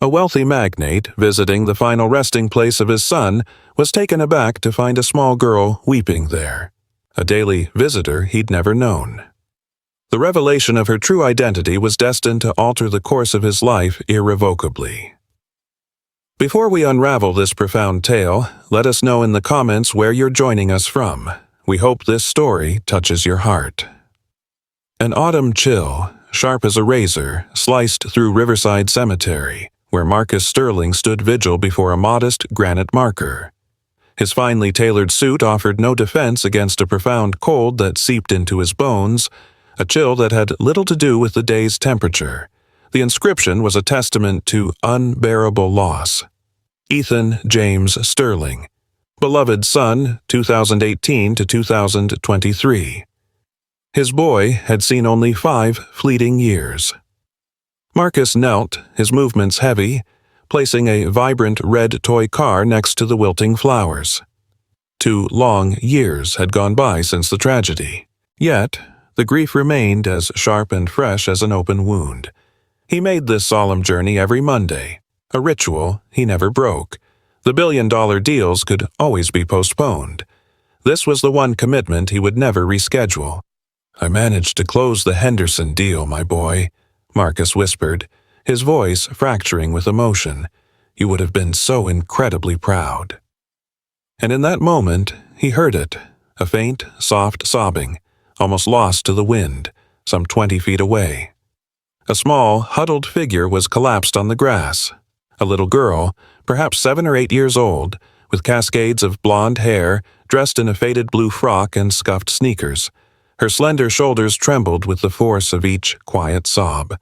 A wealthy magnate, visiting the final resting place of his son, was taken aback to find a small girl weeping there, a daily visitor he'd never known. The revelation of her true identity was destined to alter the course of his life irrevocably. Before we unravel this profound tale, let us know in the comments where you're joining us from. We hope this story touches your heart. An autumn chill, sharp as a razor, sliced through Riverside Cemetery, where Marcus Sterling stood vigil before a modest granite marker. His finely tailored suit offered no defense against a profound cold that seeped into his bones, a chill that had little to do with the day's temperature. The inscription was a testament to unbearable loss. Ethan James Sterling, beloved son, 2018 to 2023. His boy had seen only 5 fleeting years. Marcus knelt, his movements heavy, placing a vibrant red toy car next to the wilting flowers. 2 long years had gone by since the tragedy. Yet, the grief remained as sharp and fresh as an open wound. He made this solemn journey every Monday, a ritual he never broke. The billion-dollar deals could always be postponed. This was the one commitment he would never reschedule. "I managed to close the Henderson deal, my boy," Marcus whispered, his voice fracturing with emotion. "You would have been so incredibly proud." And in that moment, he heard it, a faint, soft sobbing, almost lost to the wind, some 20 feet away. A small, huddled figure was collapsed on the grass. A little girl, perhaps 7 or 8 years old, with cascades of blonde hair, dressed in a faded blue frock and scuffed sneakers. Her slender shoulders trembled with the force of each quiet sob.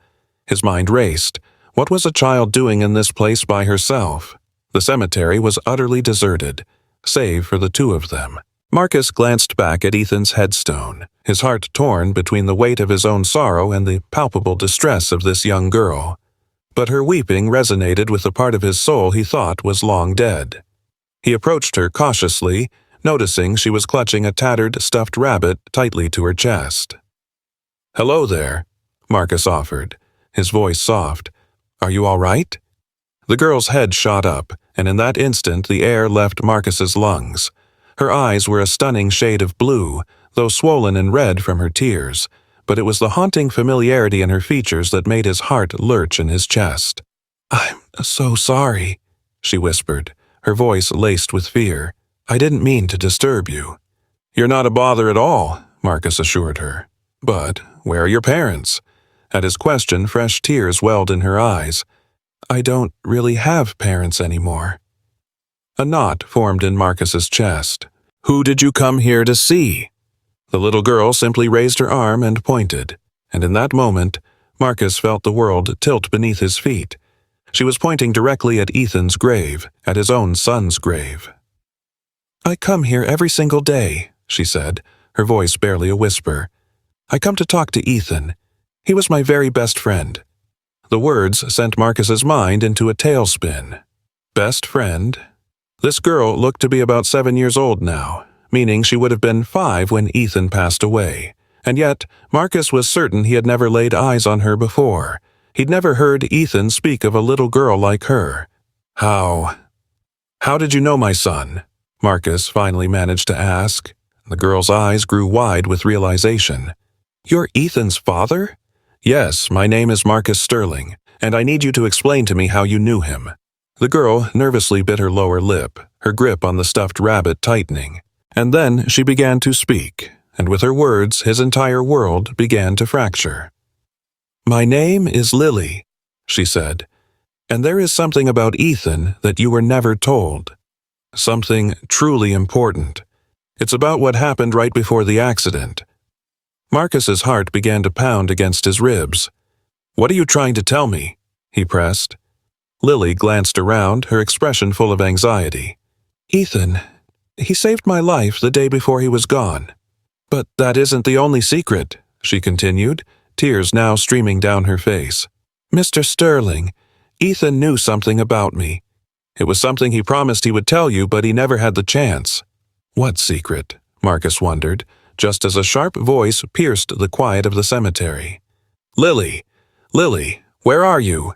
His mind raced. What was a child doing in this place by herself? The cemetery was utterly deserted, save for the 2 of them. Marcus glanced back at Ethan's headstone, his heart torn between the weight of his own sorrow and the palpable distress of this young girl. But her weeping resonated with the part of his soul he thought was long dead. He approached her cautiously, noticing she was clutching a tattered stuffed rabbit tightly to her chest. "Hello there," Marcus offered, his voice soft. "Are you all right?" The girl's head shot up, and in that instant the air left Marcus's lungs. Her eyes were a stunning shade of blue, though swollen and red from her tears, but it was the haunting familiarity in her features that made his heart lurch in his chest. "I'm so sorry," she whispered, her voice laced with fear. "I didn't mean to disturb you." "You're not a bother at all," Marcus assured her. "But where are your parents?" At his question, fresh tears welled in her eyes. "I don't really have parents anymore." A knot formed in Marcus's chest. "Who did you come here to see?" The little girl simply raised her arm and pointed, and in that moment, Marcus felt the world tilt beneath his feet. She was pointing directly at Ethan's grave, at his own son's grave. "I come here every single day," she said, her voice barely a whisper. "I come to talk to Ethan. He was my very best friend." The words sent Marcus's mind into a tailspin. Best friend? This girl looked to be about 7 years old now, meaning she would have been 5 when Ethan passed away. And yet, Marcus was certain he had never laid eyes on her before. He'd never heard Ethan speak of a little girl like her. How did you know my son?" Marcus finally managed to ask. The girl's eyes grew wide with realization. "You're Ethan's father?" "Yes, my name is Marcus Sterling, and I need you to explain to me how you knew him." The girl nervously bit her lower lip, her grip on the stuffed rabbit tightening. And then she began to speak, and with her words his entire world began to fracture. "My name is Lily," she said, "and there is something about Ethan that you were never told. Something truly important. It's about what happened right before the accident." Marcus's heart began to pound against his ribs. "What are you trying to tell me?" he pressed. Lily glanced around, her expression full of anxiety. "Ethan, he saved my life the day before he was gone. But that isn't the only secret," she continued, tears now streaming down her face. "Mr. Sterling, Ethan knew something about me. It was something he promised he would tell you, but he never had the chance." "What secret?" Marcus wondered, just as a sharp voice pierced the quiet of the cemetery. Lily, where are you?"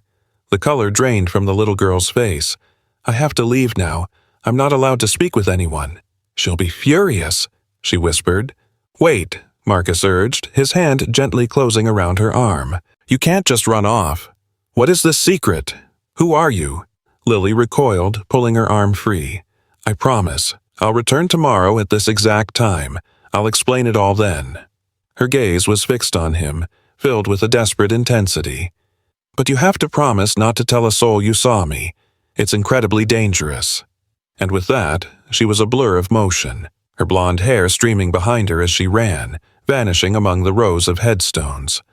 The color drained from the little girl's face. "I have to leave now. I'm not allowed to speak with anyone." "She'll be furious," she whispered. "Wait," Marcus urged, his hand gently closing around her arm. "You can't just run off. What is this secret? Who are you?" Lily recoiled, pulling her arm free. "I promise. I'll return tomorrow at this exact time. I'll explain it all then." Her gaze was fixed on him, filled with a desperate intensity. "But you have to promise not to tell a soul you saw me. It's incredibly dangerous." And with that, she was a blur of motion, her blonde hair streaming behind her as she ran, vanishing among the rows of headstones.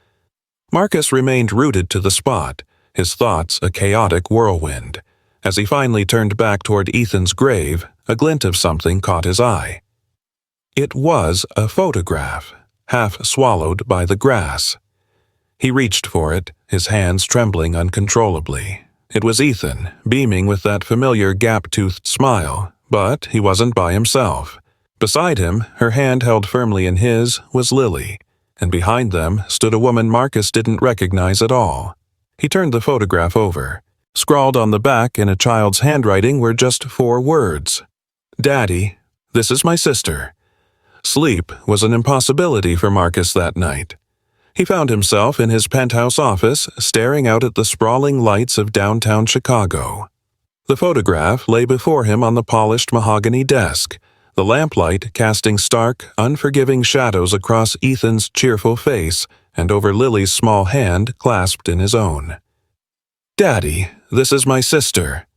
Marcus remained rooted to the spot, his thoughts a chaotic whirlwind. As he finally turned back toward Ethan's grave, a glint of something caught his eye. It was a photograph, half swallowed by the grass. He reached for it, his hands trembling uncontrollably. It was Ethan, beaming with that familiar gap-toothed smile, but he wasn't by himself. Beside him, her hand held firmly in his, was Lily, and behind them stood a woman Marcus didn't recognize at all. He turned the photograph over. Scrawled on the back in a child's handwriting were just 4 words. "Daddy, this is my sister." Sleep was an impossibility for Marcus that night. He found himself in his penthouse office, staring out at the sprawling lights of downtown Chicago. The photograph lay before him on the polished mahogany desk, the lamplight casting stark, unforgiving shadows across Ethan's cheerful face and over Lily's small hand clasped in his own. "Daddy, this is my sister."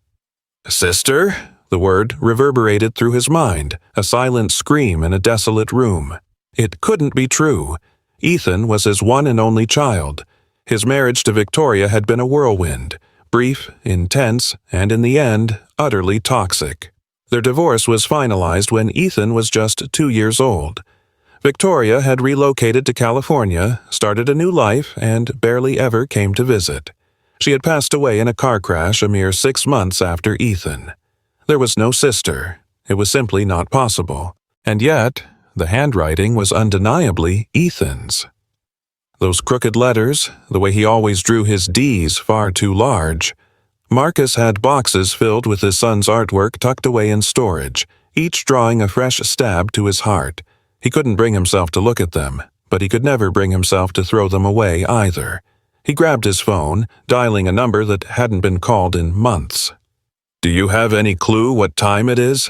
"Sister?" The word reverberated through his mind, a silent scream in a desolate room. It couldn't be true. Ethan was his one and only child. His marriage to Victoria had been a whirlwind, brief, intense, and in the end, utterly toxic. Their divorce was finalized when Ethan was just 2 years old. Victoria had relocated to California, started a new life, and barely ever came to visit. She had passed away in a car crash a mere 6 months after Ethan. There was no sister. It was simply not possible. And yet, the handwriting was undeniably Ethan's. Those crooked letters, the way he always drew his D's far too large. Marcus had boxes filled with his son's artwork tucked away in storage, each drawing a fresh stab to his heart. He couldn't bring himself to look at them, but he could never bring himself to throw them away either. He grabbed his phone, dialing a number that hadn't been called in months. "Do you have any clue what time it is?"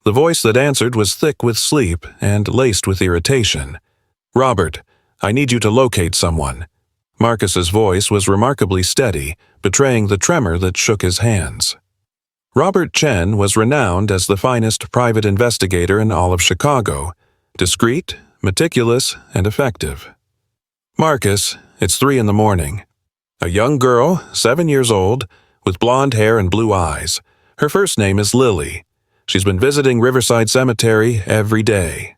The voice that answered was thick with sleep and laced with irritation. "Robert, I need you to locate someone." Marcus's voice was remarkably steady, betraying the tremor that shook his hands. Robert Chen was renowned as the finest private investigator in all of Chicago, discreet, meticulous, and effective. "Marcus, it's 3 in the morning. A young girl, 7 years old, with blonde hair and blue eyes. Her first name is Lily. She's been visiting Riverside Cemetery every day."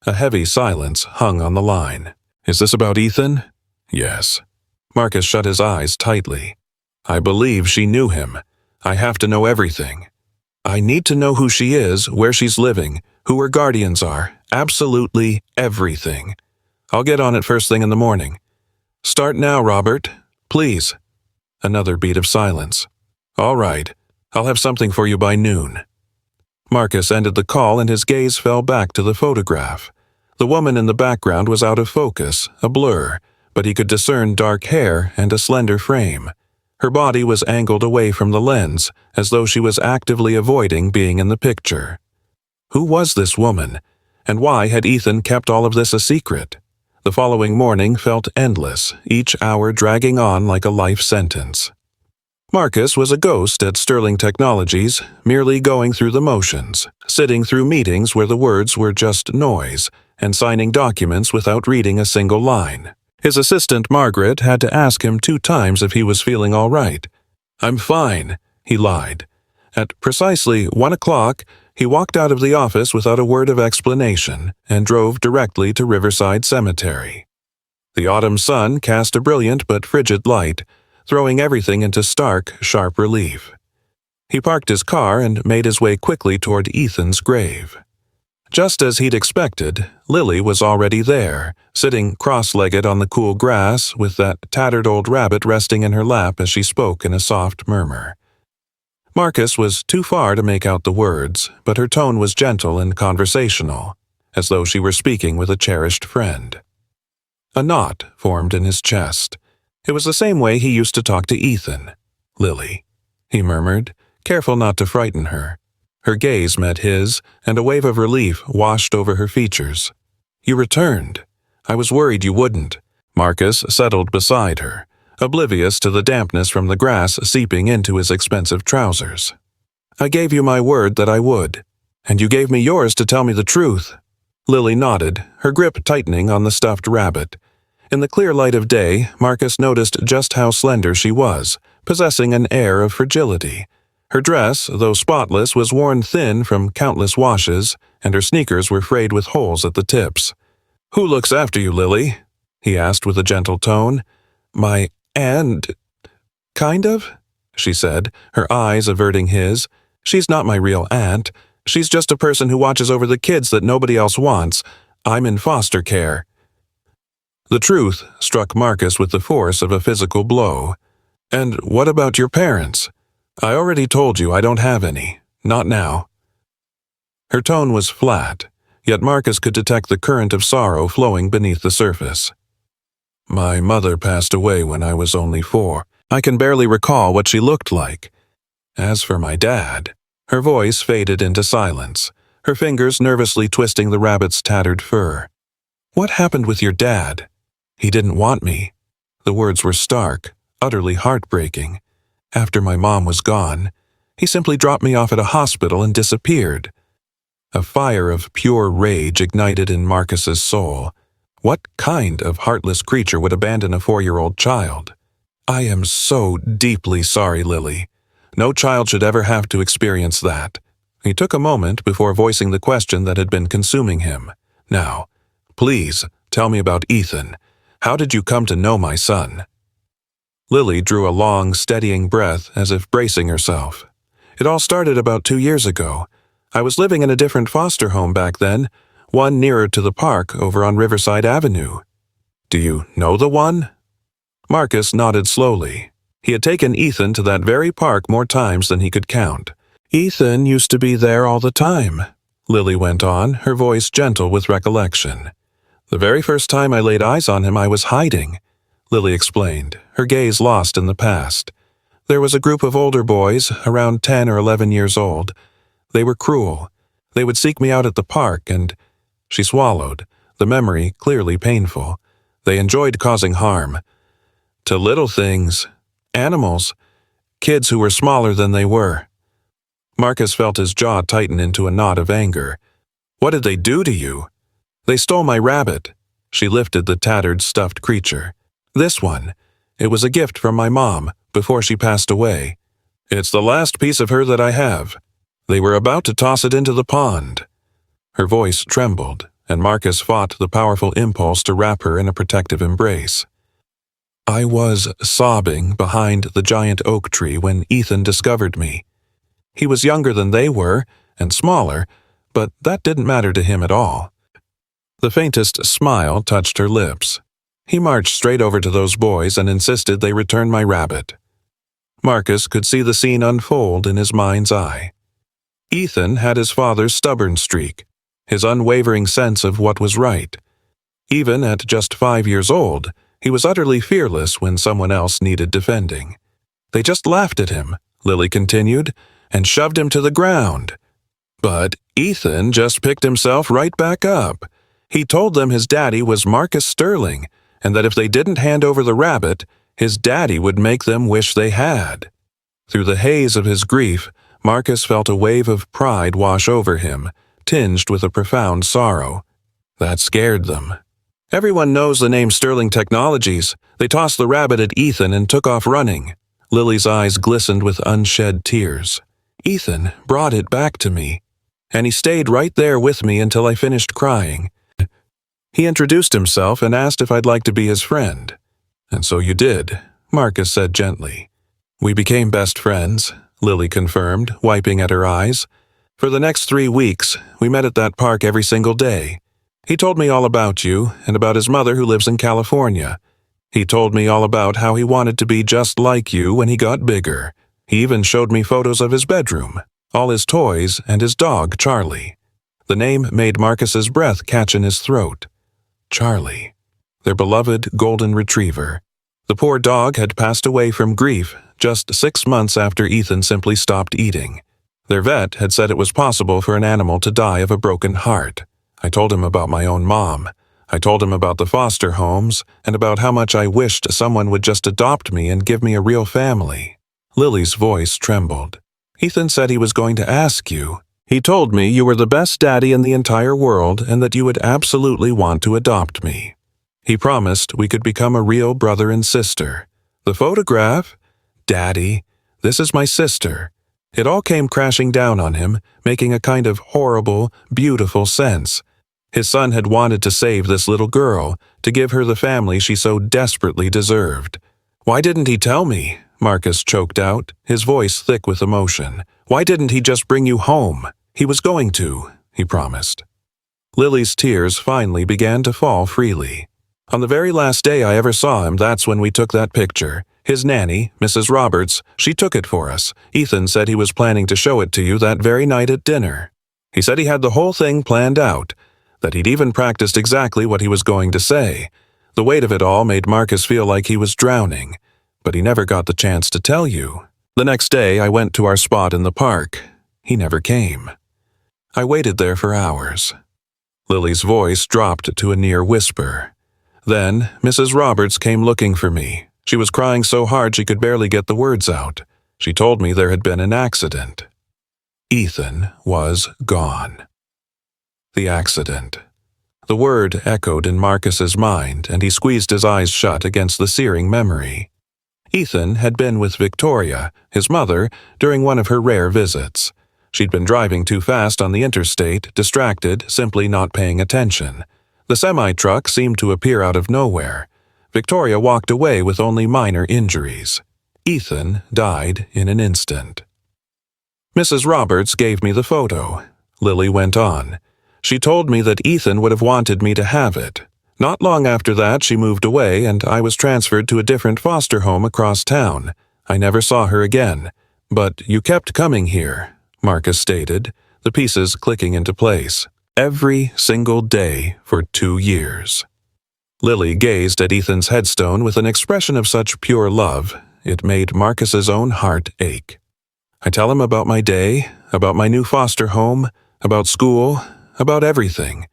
A heavy silence hung on the line. "Is this about Ethan?" "Yes." Marcus shut his eyes tightly. "I believe she knew him. I have to know everything. I need to know who she is, where she's living, who her guardians are, absolutely everything. I'll get on it first thing in the morning. Start now, Robert. Please." Another beat of silence. "All right. I'll have something for you by noon." Marcus ended the call and his gaze fell back to the photograph. The woman in the background was out of focus, a blur, but he could discern dark hair and a slender frame. Her body was angled away from the lens, as though she was actively avoiding being in the picture. Who was this woman, and why had Ethan kept all of this a secret? The following morning felt endless, each hour dragging on like a life sentence. Marcus was a ghost at Sterling Technologies, merely going through the motions, sitting through meetings where the words were just noise, and signing documents without reading a single line. His assistant Margaret had to ask him 2 times if he was feeling all right. "I'm fine," he lied. At precisely 1 o'clock, he walked out of the office without a word of explanation and drove directly to Riverside Cemetery. The autumn sun cast a brilliant but frigid light, throwing everything into stark, sharp relief. He parked his car and made his way quickly toward Ethan's grave. Just as he'd expected, Lily was already there, sitting cross-legged on the cool grass with that tattered old rabbit resting in her lap as she spoke in a soft murmur. Marcus was too far to make out the words, but her tone was gentle and conversational, as though she were speaking with a cherished friend. A knot formed in his chest. It was the same way he used to talk to Ethan. "Lily," he murmured, careful not to frighten her. Her gaze met his, and a wave of relief washed over her features. "You returned. I was worried you wouldn't." Marcus settled beside her, oblivious to the dampness from the grass seeping into his expensive trousers. "I gave you my word that I would, and you gave me yours to tell me the truth." Lily nodded, her grip tightening on the stuffed rabbit. In the clear light of day, Marcus noticed just how slender she was, possessing an air of fragility. Her dress, though spotless, was worn thin from countless washes, and her sneakers were frayed with holes at the tips. "Who looks after you, Lily?" he asked with a gentle tone. "My aunt, kind of," she said, her eyes averting his. "She's not my real aunt. She's just a person who watches over the kids that nobody else wants. I'm in foster care." The truth struck Marcus with the force of a physical blow. "And what about your parents?" "I already told you I don't have any. Not now." Her tone was flat, yet Marcus could detect the current of sorrow flowing beneath the surface. "My mother passed away when I was only 4. I can barely recall what she looked like. As for my dad..." Her voice faded into silence, her fingers nervously twisting the rabbit's tattered fur. "What happened with your dad?" "He didn't want me." The words were stark, utterly heartbreaking. "After my mom was gone, he simply dropped me off at a hospital and disappeared." A fire of pure rage ignited in Marcus's soul. What kind of heartless creature would abandon a 4-year-old child? "I am so deeply sorry, Lily. No child should ever have to experience that." He took a moment before voicing the question that had been consuming him. "Now, please, tell me about Ethan. How did you come to know my son?" Lily drew a long, steadying breath as if bracing herself. "It all started about 2 years ago. I was living in a different foster home back then, one nearer to the park over on Riverside Avenue." "Do you know the one?" Marcus nodded slowly. He had taken Ethan to that very park more times than he could count. "Ethan used to be there all the time," Lily went on, her voice gentle with recollection. "The very first time I laid eyes on him I was hiding," Lily explained, her gaze lost in the past. "There was a group of older boys, around 10 or 11 years old. They were cruel. They would seek me out at the park and..." She swallowed, the memory clearly painful. "They enjoyed causing harm. To little things. Animals. Kids who were smaller than they were." Marcus felt his jaw tighten into a knot of anger. "What did they do to you?" "They stole my rabbit." She lifted the tattered, stuffed creature. "This one. It was a gift from my mom, before she passed away. It's the last piece of her that I have. They were about to toss it into the pond." Her voice trembled, and Marcus fought the powerful impulse to wrap her in a protective embrace. "I was sobbing behind the giant oak tree when Ethan discovered me. He was younger than they were, and smaller, but that didn't matter to him at all." The faintest smile touched her lips. "He marched straight over to those boys and insisted they return my rabbit." Marcus could see the scene unfold in his mind's eye. Ethan had his father's stubborn streak, his unwavering sense of what was right. Even at just 5 years old, he was utterly fearless when someone else needed defending. "They just laughed at him," Lily continued, "and shoved him to the ground. But Ethan just picked himself right back up. He told them his daddy was Marcus Sterling, and that if they didn't hand over the rabbit, his daddy would make them wish they had." Through the haze of his grief, Marcus felt a wave of pride wash over him, tinged with a profound sorrow. That scared them. "Everyone knows the name Sterling Technologies. They tossed the rabbit at Ethan and took off running." Lily's eyes glistened with unshed tears. "Ethan brought it back to me, and he stayed right there with me until I finished crying. He introduced himself and asked if I'd like to be his friend." "And so you did," Marcus said gently. "We became best friends," Lily confirmed, wiping at her eyes. For the next 3 weeks, we met at that park every single day. He told me all about you and about his mother who lives in California. He told me all about how he wanted to be just like you when he got bigger. He even showed me photos of his bedroom, all his toys, and his dog, Charlie. The name made Marcus's breath catch in his throat. Charlie, their beloved golden retriever. The poor dog had passed away from grief just 6 months after Ethan simply stopped eating. Their vet had said it was possible for an animal to die of a broken heart. I told him about my own mom. I told him about the foster homes and about how much I wished someone would just adopt me and give me a real family. Lily's voice trembled. Ethan said he was going to ask you. He told me you were the best daddy in the entire world and that you would absolutely want to adopt me. He promised we could become a real brother and sister. The photograph? Daddy, this is my sister. It all came crashing down on him, making a kind of horrible, beautiful sense. His son had wanted to save this little girl, to give her the family she so desperately deserved. Why didn't he tell me? Marcus choked out, his voice thick with emotion. Why didn't he just bring you home? He was going to, he promised. Lily's tears finally began to fall freely. On the very last day I ever saw him, that's when we took that picture. His nanny, Mrs. Roberts, she took it for us. Ethan said he was planning to show it to you that very night at dinner. He said he had the whole thing planned out, that he'd even practiced exactly what he was going to say. The weight of it all made Marcus feel like he was drowning, but he never got the chance to tell you. The next day I went to our spot in the park. He never came. I waited there for hours. Lily's voice dropped to a near whisper. Then Mrs. Roberts came looking for me. She was crying so hard she could barely get the words out. She told me there had been an accident. Ethan was gone. The accident. The word echoed in Marcus's mind, and he squeezed his eyes shut against the searing memory. Ethan had been with Victoria, his mother, during one of her rare visits. She'd been driving too fast on the interstate, distracted, simply not paying attention. The semi-truck seemed to appear out of nowhere. Victoria walked away with only minor injuries. Ethan died in an instant. Mrs. Roberts gave me the photo. Lily went on. She told me that Ethan would have wanted me to have it. Not long after that, she moved away, and I was transferred to a different foster home across town. I never saw her again. But you kept coming here, Marcus stated, the pieces clicking into place. Every single day for 2 years. Lily gazed at Ethan's headstone with an expression of such pure love, it made Marcus's own heart ache. I tell him about my day, about my new foster home, about school, about everything.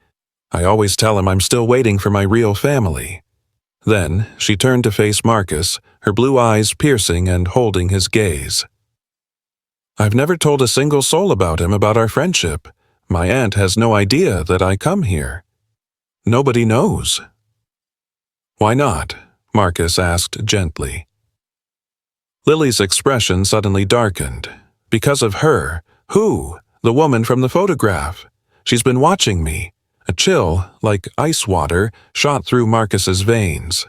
I always tell him I'm still waiting for my real family. Then she turned to face Marcus, her blue eyes piercing and holding his gaze. I've never told a single soul about him, about our friendship. My aunt has no idea that I come here. Nobody knows. Why not? Marcus asked gently. Lily's expression suddenly darkened. Because of her. Who? The woman from the photograph. She's been watching me. A chill, like ice water, shot through Marcus's veins.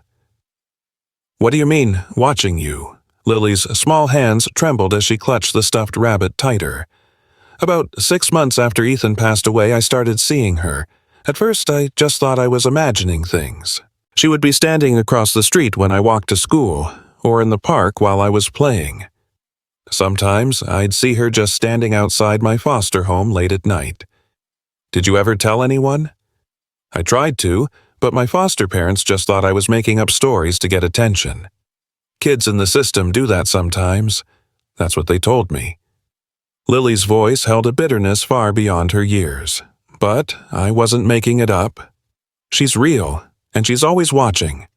What do you mean, watching you? Lily's small hands trembled as she clutched the stuffed rabbit tighter. About 6 months after Ethan passed away, I started seeing her. At first, I just thought I was imagining things. She would be standing across the street when I walked to school, or in the park while I was playing. Sometimes I'd see her just standing outside my foster home late at night. Did you ever tell anyone? I tried to, but my foster parents just thought I was making up stories to get attention. Kids in the system do that sometimes. That's what they told me. Lily's voice held a bitterness far beyond her years. But I wasn't making it up. She's real, and she's always watching.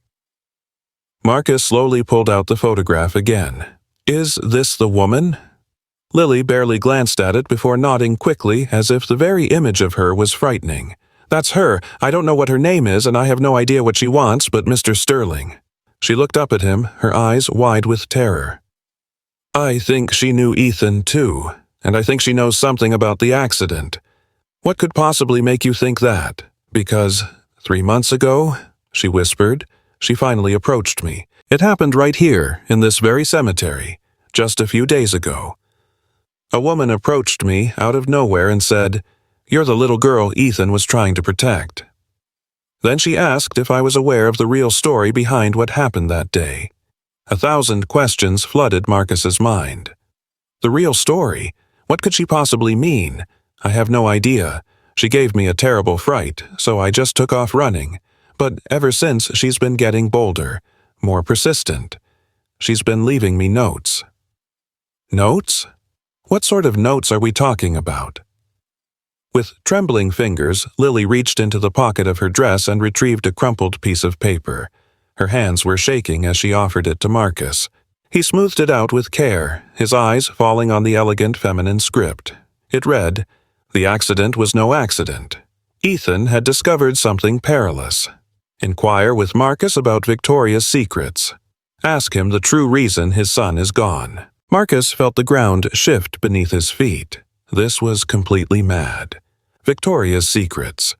Marcus slowly pulled out the photograph again. Is this the woman? Lily barely glanced at it before nodding quickly as if the very image of her was frightening. That's her. I don't know what her name is, and I have no idea what she wants, but Mr. Sterling. She looked up at him, her eyes wide with terror. I think she knew Ethan, too, and I think she knows something about the accident. What could possibly make you think that? Because 3 months ago, she whispered, she finally approached me. It happened right here, in this very cemetery, just a few days ago. A woman approached me out of nowhere and said, "You're the little girl Ethan was trying to protect." Then she asked if I was aware of the real story behind what happened that day. 1,000 questions flooded Marcus's mind. The real story? What could she possibly mean? I have no idea. She gave me a terrible fright, so I just took off running. But ever since, she's been getting bolder, more persistent. She's been leaving me notes. Notes? What sort of notes are we talking about? With trembling fingers, Lily reached into the pocket of her dress and retrieved a crumpled piece of paper. Her hands were shaking as she offered it to Marcus. He smoothed it out with care, his eyes falling on the elegant feminine script. It read, "The accident was no accident. Ethan had discovered something perilous. Inquire with Marcus about Victoria's secrets. Ask him the true reason his son is gone." Marcus felt the ground shift beneath his feet. This was completely mad. Victoria's secrets.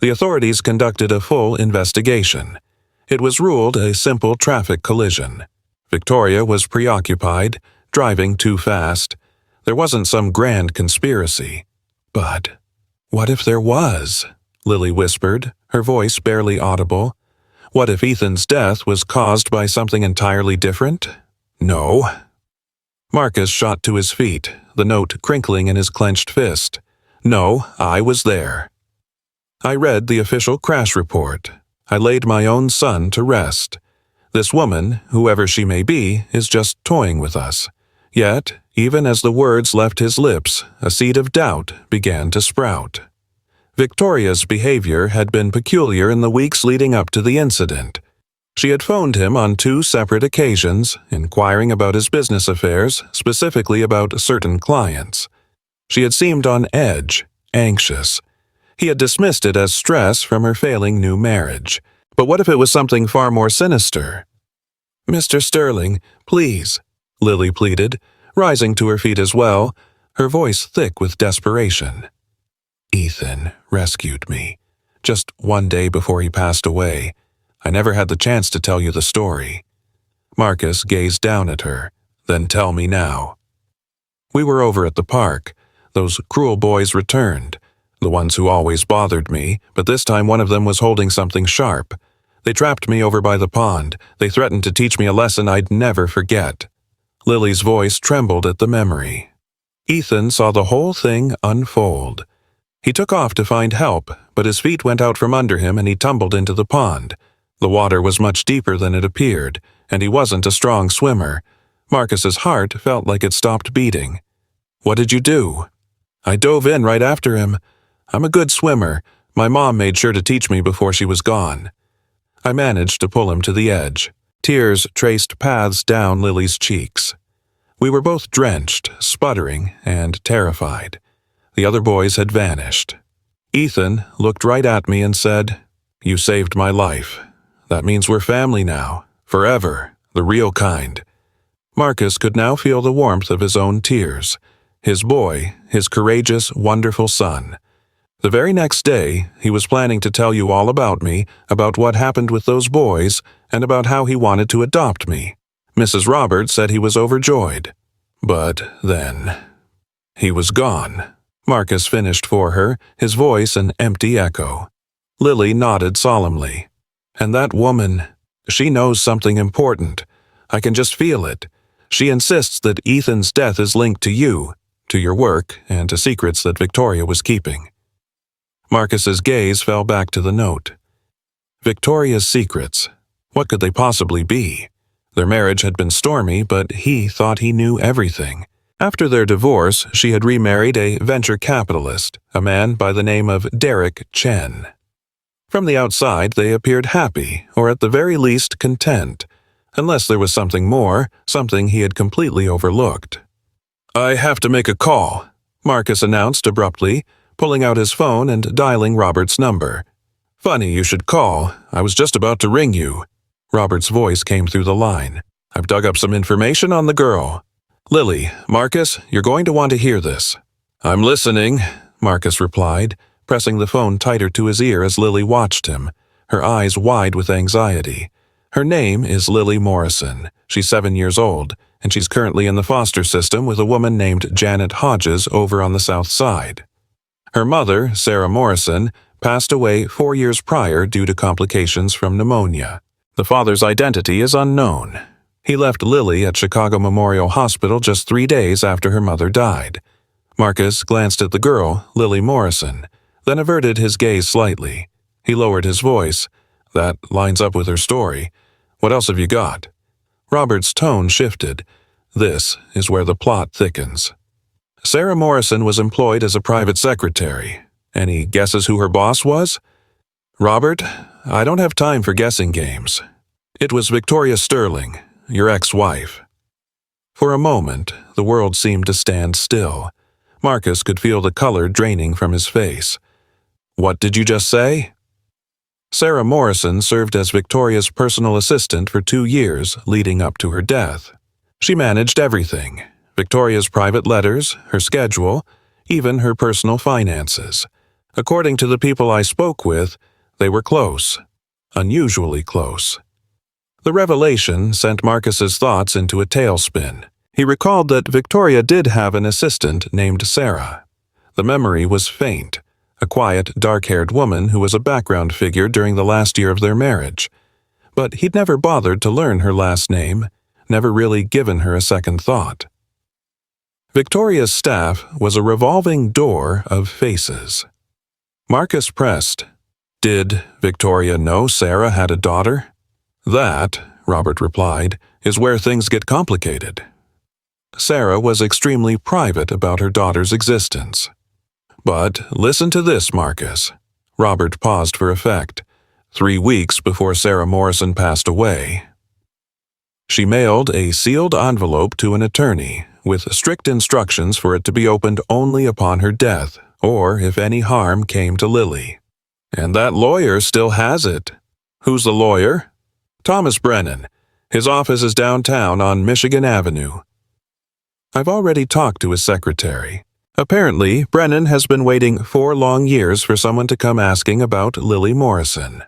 The authorities conducted a full investigation. It was ruled a simple traffic collision. Victoria was preoccupied, driving too fast. There wasn't some grand conspiracy. But what if there was? Lily whispered, her voice barely audible. What if Ethan's death was caused by something entirely different? No. Marcus shot to his feet, the note crinkling in his clenched fist. No, I was there. I read the official crash report. I laid my own son to rest. This woman, whoever she may be, is just toying with us. Yet, even as the words left his lips, a seed of doubt began to sprout. Victoria's behavior had been peculiar in the weeks leading up to the incident. She had phoned him on 2 separate occasions, inquiring about his business affairs, specifically about certain clients. She had seemed on edge, anxious. He had dismissed it as stress from her failing new marriage. But what if it was something far more sinister? "Mr. Sterling, please," Lily pleaded, rising to her feet as well, her voice thick with desperation. "Ethan rescued me, just one day before he passed away. I never had the chance to tell you the story." Marcus gazed down at her. "Then tell me now." We were over at the park. Those cruel boys returned. The ones who always bothered me, but this time one of them was holding something sharp. They trapped me over by the pond. They threatened to teach me a lesson I'd never forget. Lily's voice trembled at the memory. Ethan saw the whole thing unfold. He took off to find help, but his feet went out from under him and he tumbled into the pond. The water was much deeper than it appeared, and he wasn't a strong swimmer. Marcus's heart felt like it stopped beating. "What did you do?" "I dove in right after him. I'm a good swimmer. My mom made sure to teach me before she was gone." I managed to pull him to the edge. Tears traced paths down Lily's cheeks. We were both drenched, sputtering, and terrified. The other boys had vanished. Ethan looked right at me and said, "You saved my life. That means we're family now, forever, the real kind." Marcus could now feel the warmth of his own tears. His boy, his courageous, wonderful son. The very next day, he was planning to tell you all about me, about what happened with those boys, and about how he wanted to adopt me. Mrs. Roberts said he was overjoyed. But then, he was gone. Marcus finished for her, his voice an empty echo. Lily nodded solemnly. "And that woman, she knows something important. I can just feel it. She insists that Ethan's death is linked to you, to your work, and to secrets that Victoria was keeping." Marcus's gaze fell back to the note. Victoria's secrets. What could they possibly be? Their marriage had been stormy, but he thought he knew everything. After their divorce, she had remarried a venture capitalist, a man by the name of Derek Chen. From the outside, they appeared happy, or at the very least content, unless there was something more, something he had completely overlooked. "I have to make a call," Marcus announced abruptly, pulling out his phone and dialing Robert's number. "Funny you should call. I was just about to ring you." Robert's voice came through the line. "I've dug up some information on the girl. Lily, Marcus, you're going to want to hear this." "I'm listening," Marcus replied, pressing the phone tighter to his ear as Lily watched him, her eyes wide with anxiety. "Her name is Lily Morrison. She's 7 years old, and she's currently in the foster system with a woman named Janet Hodges over on the South Side. Her mother, Sarah Morrison, passed away 4 years prior due to complications from pneumonia. The father's identity is unknown. He left Lily at Chicago Memorial Hospital just 3 days after her mother died. Marcus glanced at the girl, Lily Morrison, then averted his gaze slightly. He lowered his voice. That lines up with her story. What else have you got? Robert's tone shifted. This is where the plot thickens. Sarah Morrison was employed as a private secretary. Any guesses who her boss was? Robert, I don't have time for guessing games. It was Victoria Sterling, your ex-wife. For a moment, the world seemed to stand still. Marcus could feel the color draining from his face. What did you just say? Sarah Morrison served as Victoria's personal assistant for 2 years leading up to her death. She managed everything: Victoria's private letters, her schedule, even her personal finances. According to the people I spoke with, they were close. Unusually close. The revelation sent Marcus's thoughts into a tailspin. He recalled that Victoria did have an assistant named Sarah. The memory was faint. A quiet, dark-haired woman who was a background figure during the last year of their marriage. But he'd never bothered to learn her last name, never really given her a second thought. Victoria's staff was a revolving door of faces. Marcus pressed. Did Victoria know Sarah had a daughter? That, Robert replied, is where things get complicated. Sarah was extremely private about her daughter's existence. But listen to this, Marcus. Robert paused for effect. 3 weeks before Sarah Morrison passed away, she mailed a sealed envelope to an attorney with strict instructions for it to be opened only upon her death or if any harm came to Lily. And that lawyer still has it. Who's the lawyer? Thomas Brennan. His office is downtown on Michigan Avenue. I've already talked to his secretary. Apparently, Brennan has been waiting 4 long years for someone to come asking about Lily Morrison.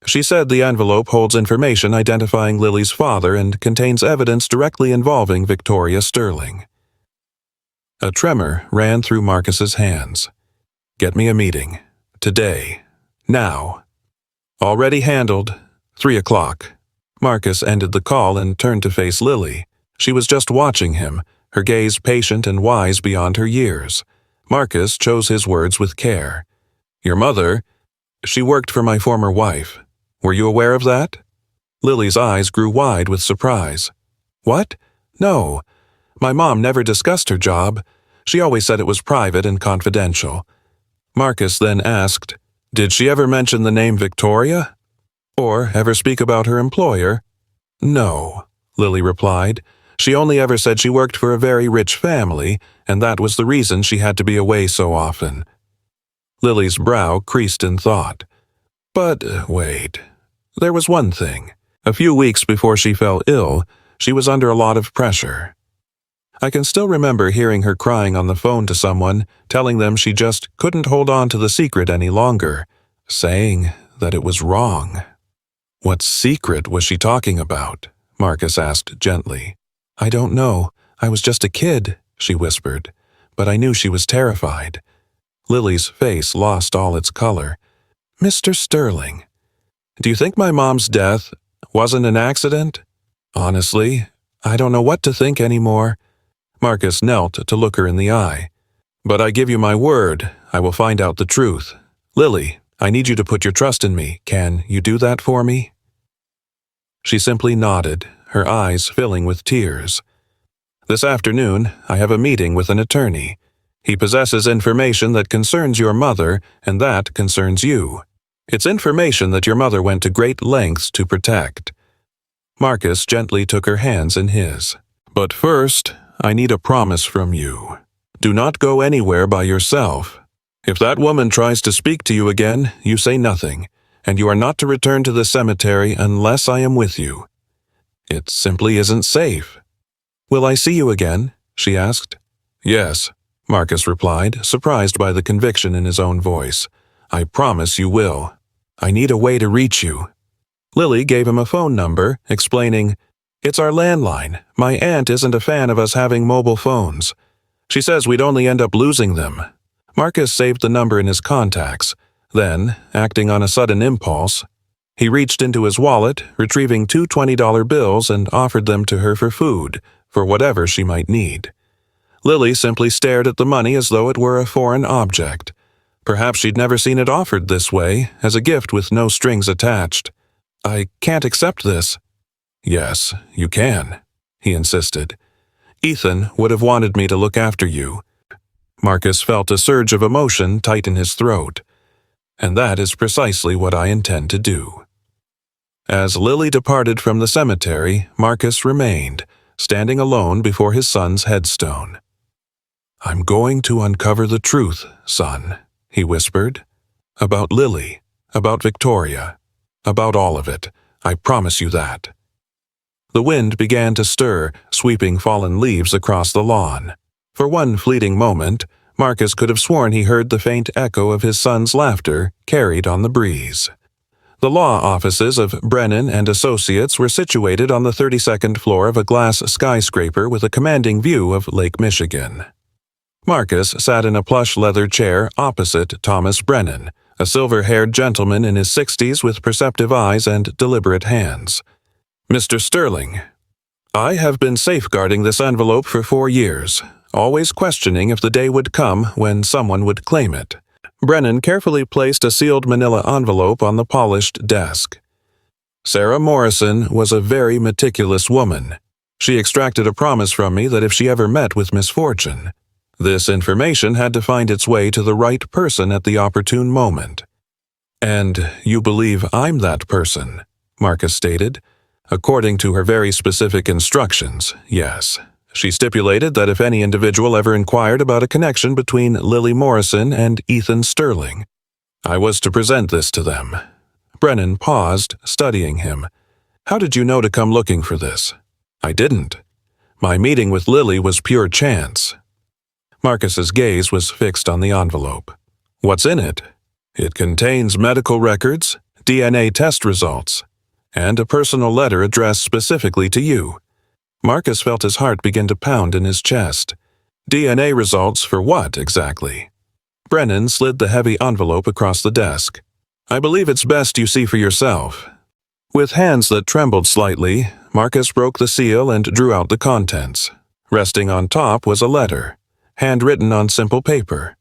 She said the envelope holds information identifying Lily's father and contains evidence directly involving Victoria Sterling. A tremor ran through Marcus's hands. Get me a meeting. Today. Now. Already handled. 3 o'clock. Marcus ended the call and turned to face Lily. She was just watching him, her gaze patient and wise beyond her years. Marcus chose his words with care. Your mother, she worked for my former wife. Were you aware of that? Lily's eyes grew wide with surprise. What? No. My mom never discussed her job. She always said it was private and confidential. Marcus then asked, did she ever mention the name Victoria? Or ever speak about her employer? No, Lily replied. She only ever said she worked for a very rich family, and that was the reason she had to be away so often. Lily's brow creased in thought. But wait. There was one thing. A few weeks before she fell ill, she was under a lot of pressure. I can still remember hearing her crying on the phone to someone, telling them she just couldn't hold on to the secret any longer, saying that it was wrong. What secret was she talking about? Marcus asked gently. I don't know. I was just a kid, she whispered, but I knew she was terrified. Lily's face lost all its color. Mr. Sterling, do you think my mom's death wasn't an accident? Honestly, I don't know what to think anymore. Marcus knelt to look her in the eye. But I give you my word, I will find out the truth. Lily, I need you to put your trust in me. Can you do that for me? She simply nodded, her eyes filling with tears. This afternoon, I have a meeting with an attorney. He possesses information that concerns your mother, and that concerns you. It's information that your mother went to great lengths to protect. Marcus gently took her hands in his. But first, I need a promise from you. Do not go anywhere by yourself. If that woman tries to speak to you again, you say nothing, and you are not to return to the cemetery unless I am with you. It simply isn't safe. Will I see you again? She asked. Yes, Marcus replied, surprised by the conviction in his own voice. I promise you will. I need a way to reach you. Lily gave him a phone number, explaining, It's our landline. My aunt isn't a fan of us having mobile phones. She says we'd only end up losing them. Marcus saved the number in his contacts. Then, acting on a sudden impulse, he reached into his wallet, retrieving two $20 bills and offered them to her for food, for whatever she might need. Lily simply stared at the money as though it were a foreign object. Perhaps she'd never seen it offered this way, as a gift with no strings attached. "I can't accept this." "Yes, you can," he insisted. "Ethan would have wanted me to look after you." Marcus felt a surge of emotion tighten his throat. "And that is precisely what I intend to do." As Lily departed from the cemetery, Marcus remained, standing alone before his son's headstone. "I'm going to uncover the truth, son," he whispered. "About Lily, about Victoria, about all of it. I promise you that." The wind began to stir, sweeping fallen leaves across the lawn. For one fleeting moment, Marcus could have sworn he heard the faint echo of his son's laughter carried on the breeze. The law offices of Brennan and Associates were situated on the 32nd floor of a glass skyscraper with a commanding view of Lake Michigan. Marcus sat in a plush leather chair opposite Thomas Brennan, a silver-haired gentleman in his 60s with perceptive eyes and deliberate hands. "Mr. Sterling, I have been safeguarding this envelope for 4 years, always questioning if the day would come when someone would claim it." Brennan carefully placed a sealed manila envelope on the polished desk. "Sarah Morrison was a very meticulous woman. She extracted a promise from me that if she ever met with misfortune, this information had to find its way to the right person at the opportune moment. And you believe I'm that person," Marcus stated. "According to her very specific instructions, yes. She stipulated that if any individual ever inquired about a connection between Lily Morrison and Ethan Sterling, I was to present this to them." Brennan paused, studying him. "How did you know to come looking for this?" "I didn't. My meeting with Lily was pure chance." Marcus's gaze was fixed on the envelope. "What's in it?" "It contains medical records, DNA test results, and a personal letter addressed specifically to you." Marcus felt his heart begin to pound in his chest. "DNA results for what, exactly?" Brennan slid the heavy envelope across the desk. "I believe it's best you see for yourself." With hands that trembled slightly, Marcus broke the seal and drew out the contents. Resting on top was a letter, handwritten on simple paper.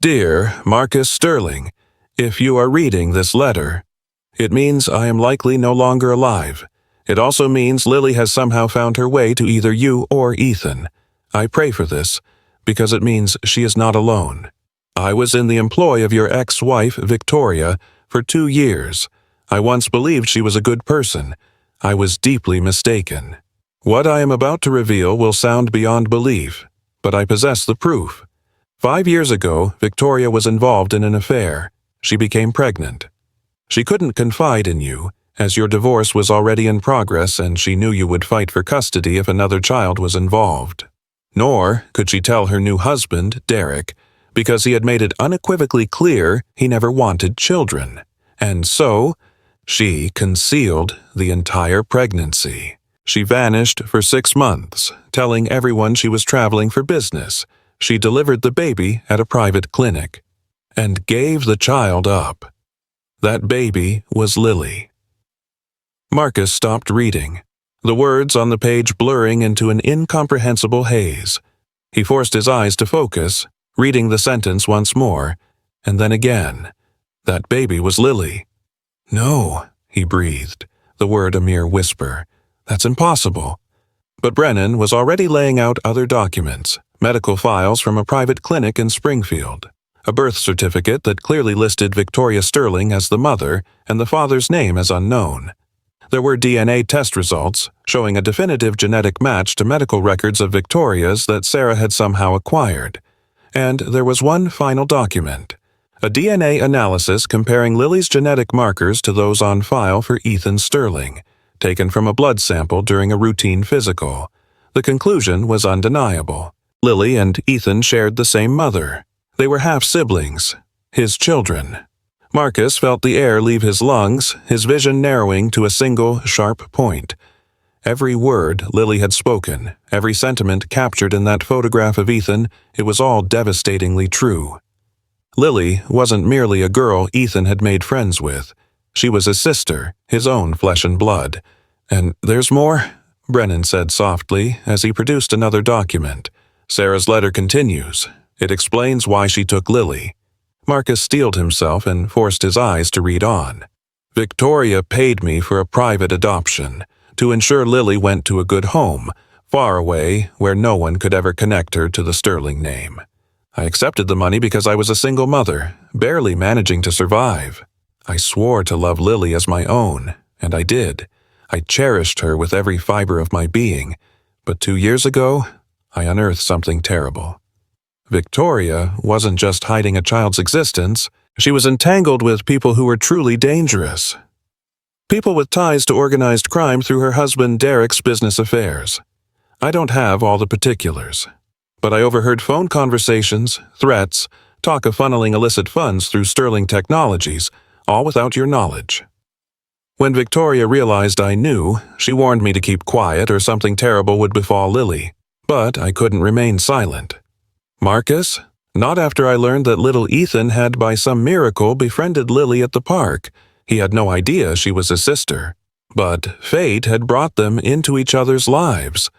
"Dear Marcus Sterling, if you are reading this letter, it means I am likely no longer alive. It also means Lily has somehow found her way to either you or Ethan. I pray for this, because it means she is not alone. I was in the employ of your ex-wife, Victoria, for 2 years. I once believed she was a good person. I was deeply mistaken. What I am about to reveal will sound beyond belief, but I possess the proof. 5 years ago, Victoria was involved in an affair. She became pregnant. She couldn't confide in you, as your divorce was already in progress and she knew you would fight for custody if another child was involved. Nor could she tell her new husband, Derek, because he had made it unequivocally clear he never wanted children. And so, she concealed the entire pregnancy. She vanished for 6 months, telling everyone she was traveling for business. She delivered the baby at a private clinic, and gave the child up. That baby was Lily." Marcus stopped reading, the words on the page blurring into an incomprehensible haze. He forced his eyes to focus, reading the sentence once more, and then again. That baby was Lily. "No," he breathed, the word a mere whisper. "That's impossible." But Brennan was already laying out other documents, medical files from a private clinic in Springfield, a birth certificate that clearly listed Victoria Sterling as the mother and the father's name as unknown. There were DNA test results showing a definitive genetic match to medical records of Victoria's that Sarah had somehow acquired. And there was one final document, a DNA analysis comparing Lily's genetic markers to those on file for Ethan Sterling, taken from a blood sample during a routine physical. The conclusion was undeniable. Lily and Ethan shared the same mother. They were half-siblings, his children. Marcus felt the air leave his lungs, his vision narrowing to a single, sharp point. Every word Lily had spoken, every sentiment captured in that photograph of Ethan, it was all devastatingly true. Lily wasn't merely a girl Ethan had made friends with. She was his sister, his own flesh and blood. And there's more, Brennan said softly as he produced another document. Sarah's letter continues. It explains why she took Lily. Marcus steeled himself and forced his eyes to read on. Victoria paid me for a private adoption, to ensure Lily went to a good home, far away where no one could ever connect her to the Sterling name. I accepted the money because I was a single mother, barely managing to survive. I swore to love Lily as my own, and I did. I cherished her with every fiber of my being, but 2 years ago, I unearthed something terrible. Victoria wasn't just hiding a child's existence, she was entangled with people who were truly dangerous. People with ties to organized crime through her husband Derek's business affairs. I don't have all the particulars, but I overheard phone conversations, threats, talk of funneling illicit funds through Sterling Technologies, all without your knowledge. When Victoria realized I knew, she warned me to keep quiet or something terrible would befall Lily, but I couldn't remain silent. Marcus? Not after I learned that little Ethan had by some miracle befriended Lily at the park. He had no idea she was his sister. But fate had brought them into each other's lives.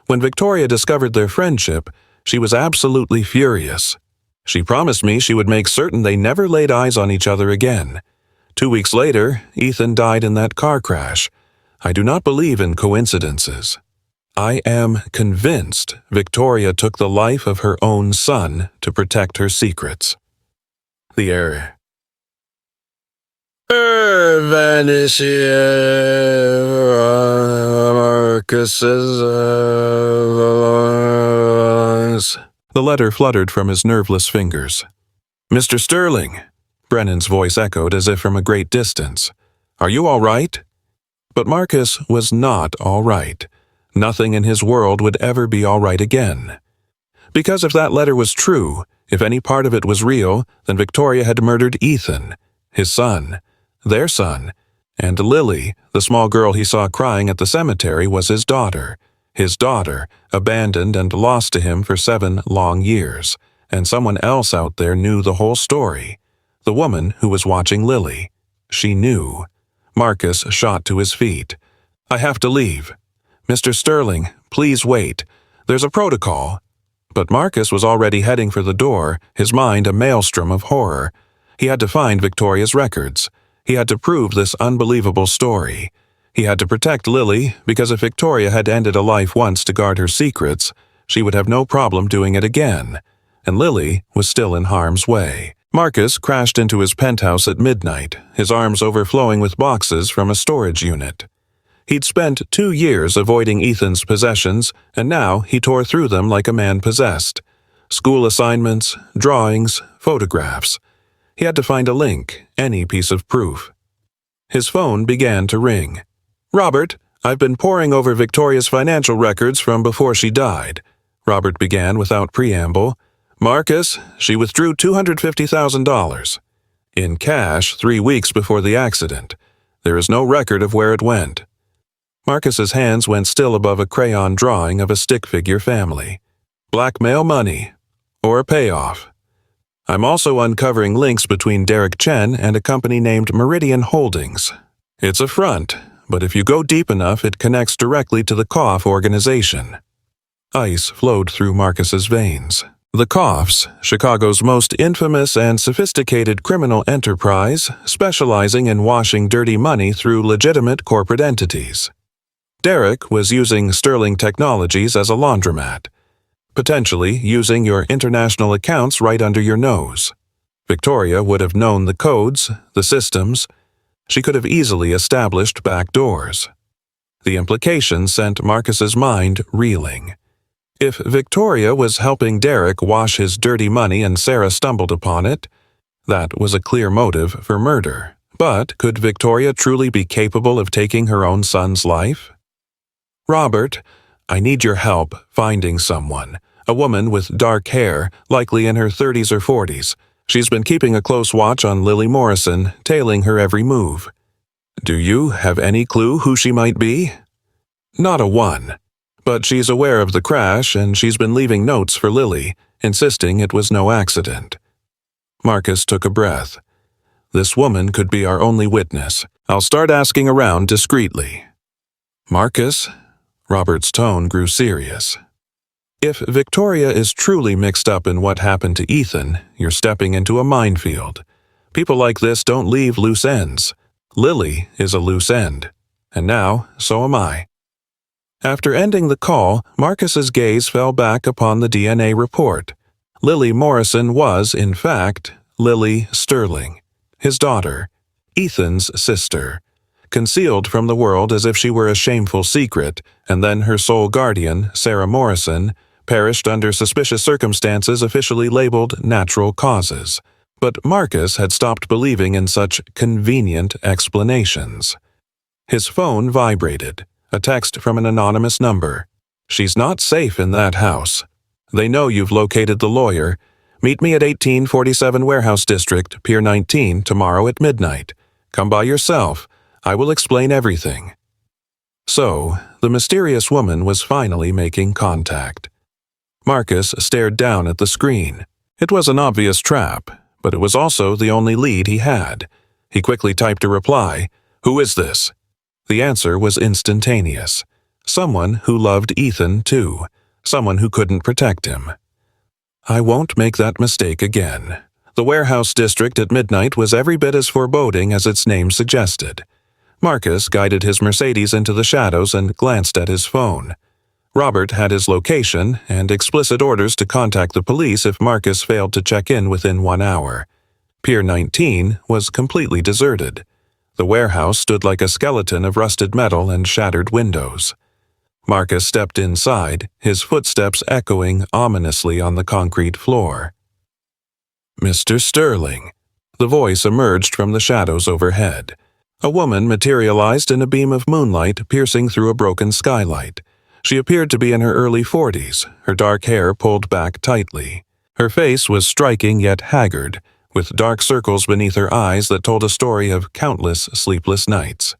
When Victoria discovered their friendship, she was absolutely furious. She promised me she would make certain they never laid eyes on each other again. 2 weeks later, Ethan died in that car crash. I do not believe in coincidences. I am convinced Victoria took the life of her own son to protect her secrets. The air. The letter fluttered from his nerveless fingers. Mr. Sterling, Brennan's voice echoed as if from a great distance. Are you all right? But Marcus was not all right. Nothing in his world would ever be all right again. Because if that letter was true, if any part of it was real, then Victoria had murdered Ethan, his son, their son, and Lily, the small girl he saw crying at the cemetery, was his daughter, abandoned and lost to him for 7 long years, and someone else out there knew the whole story. The woman who was watching Lily. She knew. Marcus shot to his feet. I have to leave. Mr. Sterling, please wait. There's a protocol. But Marcus was already heading for the door, his mind a maelstrom of horror. He had to find Victoria's records. He had to prove this unbelievable story. He had to protect Lily, because if Victoria had ended a life once to guard her secrets, she would have no problem doing it again. And Lily was still in harm's way. Marcus crashed into his penthouse at midnight, his arms overflowing with boxes from a storage unit. He'd spent 2 years avoiding Ethan's possessions, and now he tore through them like a man possessed. School assignments, drawings, photographs. He had to find a link, any piece of proof. His phone began to ring. Robert, I've been poring over Victoria's financial records from before she died, Robert began without preamble. Marcus, she withdrew $250,000. In cash 3 weeks before the accident. There is no record of where it went. Marcus's hands went still above a crayon drawing of a stick figure family. Blackmail money. Or a payoff. I'm also uncovering links between Derek Chen and a company named Meridian Holdings. It's a front, but if you go deep enough, it connects directly to the Koff organization. Ice flowed through Marcus's veins. The Koffs, Chicago's most infamous and sophisticated criminal enterprise, specializing in washing dirty money through legitimate corporate entities. Derek was using Sterling Technologies as a laundromat, potentially using your international accounts right under your nose. Victoria would have known the codes, the systems. She could have easily established back doors. The implication sent Marcus's mind reeling. If Victoria was helping Derek wash his dirty money and Sarah stumbled upon it, that was a clear motive for murder. But could Victoria truly be capable of taking her own son's life? Robert, I need your help finding someone. A woman with dark hair, likely in her 30s or 40s. She's been keeping a close watch on Lily Morrison, tailing her every move. Do you have any clue who she might be? Not a one. But she's aware of the crash and she's been leaving notes for Lily, insisting it was no accident. Marcus took a breath. This woman could be our only witness. I'll start asking around discreetly. Marcus? Robert's tone grew serious. If Victoria is truly mixed up in what happened to Ethan, you're stepping into a minefield. People like this don't leave loose ends. Lily is a loose end. And now, so am I. After ending the call, Marcus's gaze fell back upon the DNA report. Lily Morrison was, in fact, Lily Sterling, his daughter, Ethan's sister, concealed from the world as if she were a shameful secret, and then her sole guardian, Sarah Morrison, perished under suspicious circumstances officially labeled natural causes. But Marcus had stopped believing in such convenient explanations. His phone vibrated. A text from an anonymous number. She's not safe in that house. They know you've located the lawyer. Meet me at 1847 Warehouse District, Pier 19, tomorrow at midnight. Come by yourself. I will explain everything. So, the mysterious woman was finally making contact. Marcus stared down at the screen. It was an obvious trap, but it was also the only lead he had. He quickly typed a reply. Who is this? The answer was instantaneous. Someone who loved Ethan, too. Someone who couldn't protect him. I won't make that mistake again. The warehouse district at midnight was every bit as foreboding as its name suggested. Marcus guided his Mercedes into the shadows and glanced at his phone. Robert had his location and explicit orders to contact the police if Marcus failed to check in within 1 hour. Pier 19 was completely deserted. The warehouse stood like a skeleton of rusted metal and shattered windows. Marcus stepped inside, his footsteps echoing ominously on the concrete floor. Mr. Sterling. The voice emerged from the shadows overhead. A woman materialized in a beam of moonlight piercing through a broken skylight. She appeared to be in her early 40s, her dark hair pulled back tightly. Her face was striking yet haggard, with dark circles beneath her eyes that told a story of countless sleepless nights.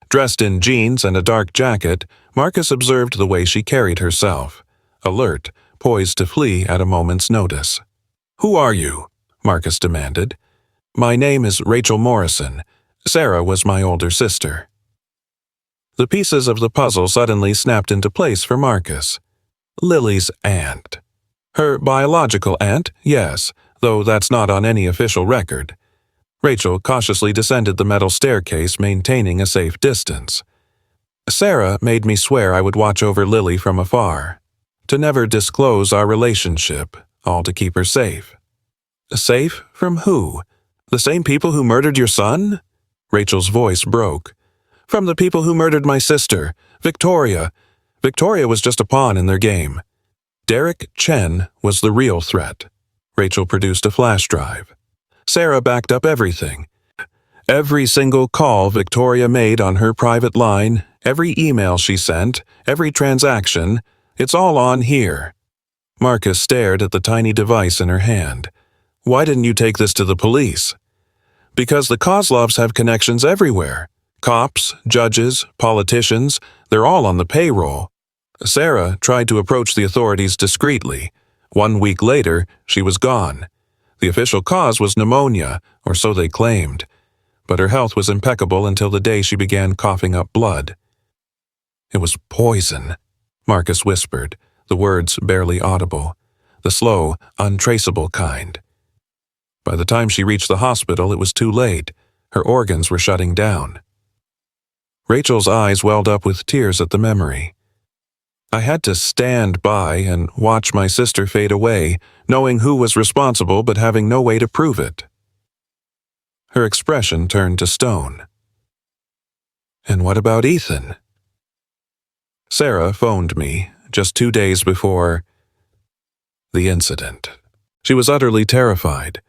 Dressed in jeans and a dark jacket, Marcus observed the way she carried herself, alert, poised to flee at a moment's notice. "Who are you?" Marcus demanded. "My name is Rachel Morrison. Sarah was my older sister." The pieces of the puzzle suddenly snapped into place for Marcus. Lily's aunt. Her biological aunt, yes, though that's not on any official record. Rachel cautiously descended the metal staircase, maintaining a safe distance. Sarah made me swear I would watch over Lily from afar, to never disclose our relationship, all to keep her safe. Safe from who? The same people who murdered your son? Rachel's voice broke. From the people who murdered my sister, Victoria. Victoria was just a pawn in their game. Derek Chen was the real threat. Rachel produced a flash drive. Sarah backed up everything. Every single call Victoria made on her private line, every email she sent, every transaction, it's all on here. Marcus stared at the tiny device in her hand. Why didn't you take this to the police? Because the Kozlovs have connections everywhere. Cops, judges, politicians, they're all on the payroll. Sarah tried to approach the authorities discreetly. 1 week later, she was gone. The official cause was pneumonia, or so they claimed. But her health was impeccable until the day she began coughing up blood. It was poison, Marcus whispered, the words barely audible, the slow, untraceable kind. By the time she reached the hospital, it was too late. Her organs were shutting down. Rachel's eyes welled up with tears at the memory. I had to stand by and watch my sister fade away, knowing who was responsible but having no way to prove it. Her expression turned to stone. And what about Ethan? Sarah phoned me just 2 days before the incident. She was utterly terrified.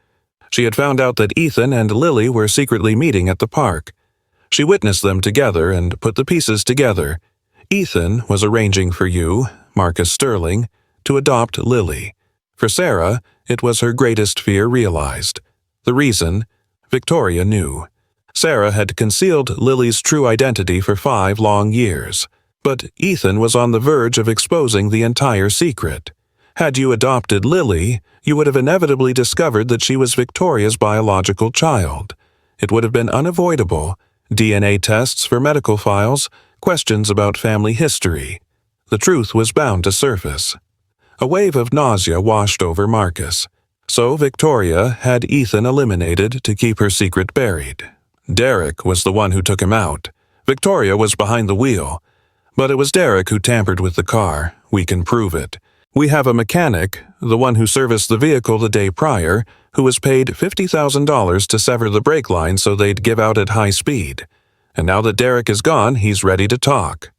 She had found out that Ethan and Lily were secretly meeting at the park. She witnessed them together and put the pieces together. Ethan was arranging for you, Marcus Sterling, to adopt Lily. For Sarah, it was her greatest fear realized. The reason? Victoria knew. Sarah had concealed Lily's true identity for 5 long years. But Ethan was on the verge of exposing the entire secret. Had you adopted Lily, you would have inevitably discovered that she was Victoria's biological child. It would have been unavoidable. DNA tests for medical files, questions about family history. The truth was bound to surface. A wave of nausea washed over Marcus. So Victoria had Ethan eliminated to keep her secret buried. Derek was the one who took him out. Victoria was behind the wheel. But it was Derek who tampered with the car. We can prove it. We have a mechanic, the one who serviced the vehicle the day prior, who was paid $50,000 to sever the brake line so they'd give out at high speed. And now that Derek is gone, he's ready to talk.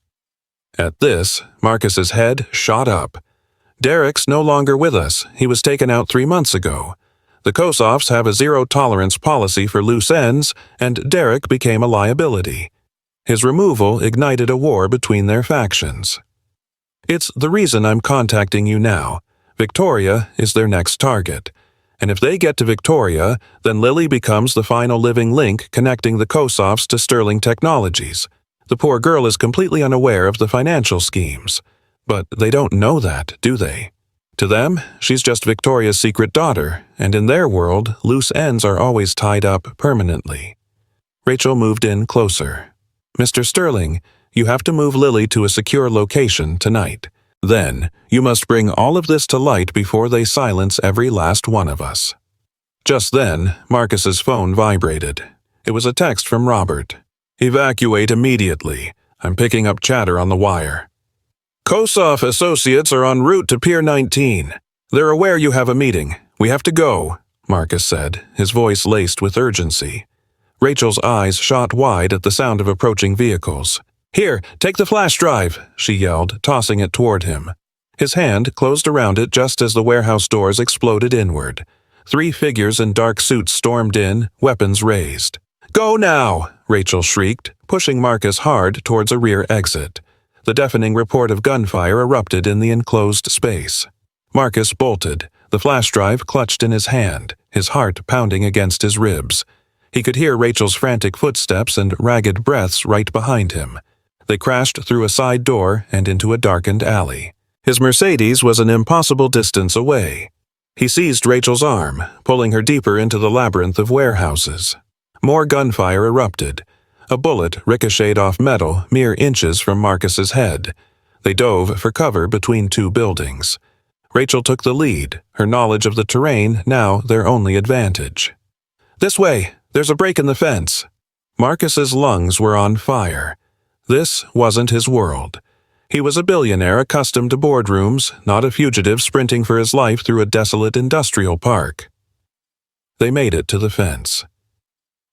At this, Marcus's head shot up. Derek's no longer with us. He was taken out 3 months ago. The Kossoffs have a zero-tolerance policy for loose ends, and Derek became a liability. His removal ignited a war between their factions. It's the reason I'm contacting you now. Victoria is their next target. And if they get to Victoria, then Lily becomes the final living link connecting the Kossoffs to Sterling Technologies. The poor girl is completely unaware of the financial schemes. But they don't know that, do they? To them, she's just Victoria's secret daughter, and in their world, loose ends are always tied up permanently. Rachel moved in closer. Mr. Sterling, you have to move Lily to a secure location tonight. Then, you must bring all of this to light before they silence every last one of us. Just then, Marcus's phone vibrated. It was a text from Robert. Evacuate immediately. I'm picking up chatter on the wire. Kossoff associates are en route to Pier 19. They're aware you have a meeting. We have to go, Marcus said, his voice laced with urgency. Rachel's eyes shot wide at the sound of approaching vehicles. Here, take the flash drive, she yelled, tossing it toward him. His hand closed around it just as the warehouse doors exploded inward. 3 figures in dark suits stormed in, weapons raised. Go now, Rachel shrieked, pushing Marcus hard towards a rear exit. The deafening report of gunfire erupted in the enclosed space. Marcus bolted, the flash drive clutched in his hand, his heart pounding against his ribs. He could hear Rachel's frantic footsteps and ragged breaths right behind him. They crashed through a side door and into a darkened alley. His Mercedes was an impossible distance away. He seized Rachel's arm, pulling her deeper into the labyrinth of warehouses. More gunfire erupted. A bullet ricocheted off metal mere inches from Marcus's head. They dove for cover between 2 buildings. Rachel took the lead, her knowledge of the terrain now their only advantage. This way! There's a break in the fence. Marcus's lungs were on fire. This wasn't his world. He was a billionaire accustomed to boardrooms, not a fugitive sprinting for his life through a desolate industrial park. They made it to the fence.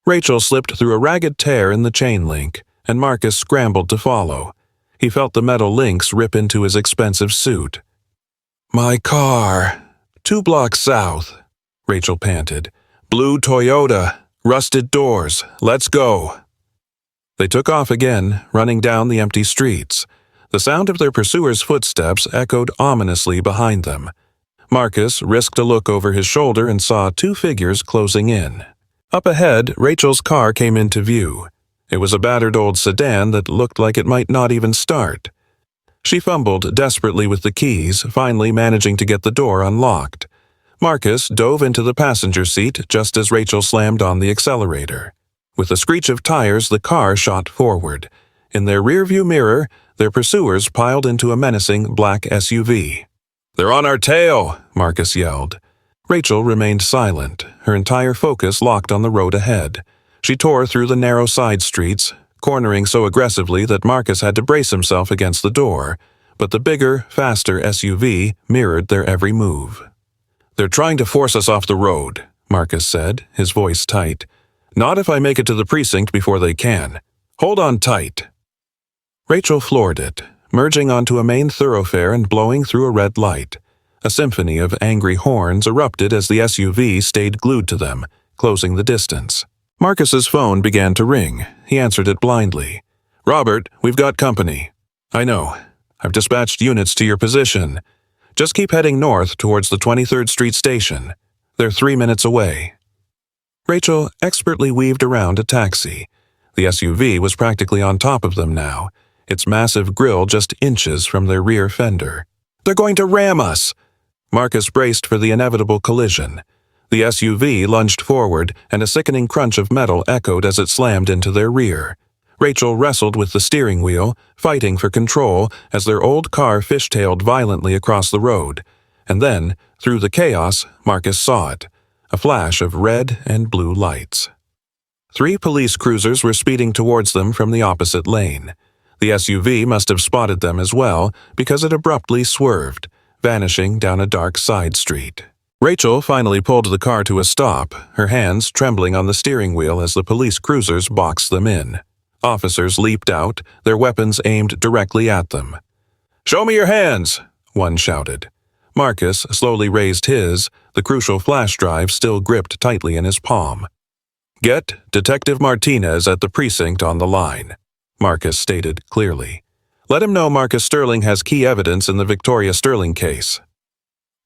Rachel slipped through a ragged tear in the chain link, and Marcus scrambled to follow. He felt the metal links rip into his expensive suit. My car. 2 blocks south, Rachel panted. Blue Toyota. Rusted doors. Let's go. They took off again, running down the empty streets. The sound of their pursuers' footsteps echoed ominously behind them. Marcus risked a look over his shoulder and saw 2 figures closing in. Up ahead, Rachel's car came into view. It was a battered old sedan that looked like it might not even start. She fumbled desperately with the keys, finally managing to get the door unlocked. Marcus dove into the passenger seat just as Rachel slammed on the accelerator. With a screech of tires, the car shot forward. In their rearview mirror, their pursuers piled into a menacing black SUV. They're on our tail, Marcus yelled. Rachel remained silent, her entire focus locked on the road ahead. She tore through the narrow side streets, cornering so aggressively that Marcus had to brace himself against the door, but the bigger, faster SUV mirrored their every move. They're trying to force us off the road, Marcus said, his voice tight. Not if I make it to the precinct before they can. Hold on tight. Rachel floored it, merging onto a main thoroughfare and blowing through a red light. A symphony of angry horns erupted as the SUV stayed glued to them, closing the distance. Marcus's phone began to ring. He answered it blindly. Robert, we've got company. I know. I've dispatched units to your position. Just keep heading north towards the 23rd Street station. They're 3 minutes away. Rachel expertly weaved around a taxi. The SUV was practically on top of them now. its massive grille just inches from their rear fender. "They're going to ram us!" Marcus braced for the inevitable collision. The SUV lunged forward, and a sickening crunch of metal echoed as it slammed into their rear. Rachel wrestled with the steering wheel, fighting for control as their old car fishtailed violently across the road. And then, through the chaos, Marcus saw it, a flash of red and blue lights. 3 police cruisers were speeding towards them from the opposite lane. The SUV must have spotted them as well, because it abruptly swerved, vanishing down a dark side street. Rachel finally pulled the car to a stop, her hands trembling on the steering wheel as the police cruisers boxed them in. Officers leaped out, their weapons aimed directly at them. "Show me your hands!" one shouted. Marcus slowly raised his, the crucial flash drive still gripped tightly in his palm. "Get Detective Martinez at the precinct on the line," Marcus stated clearly. "Let him know Marcus Sterling has key evidence in the Victoria Sterling case."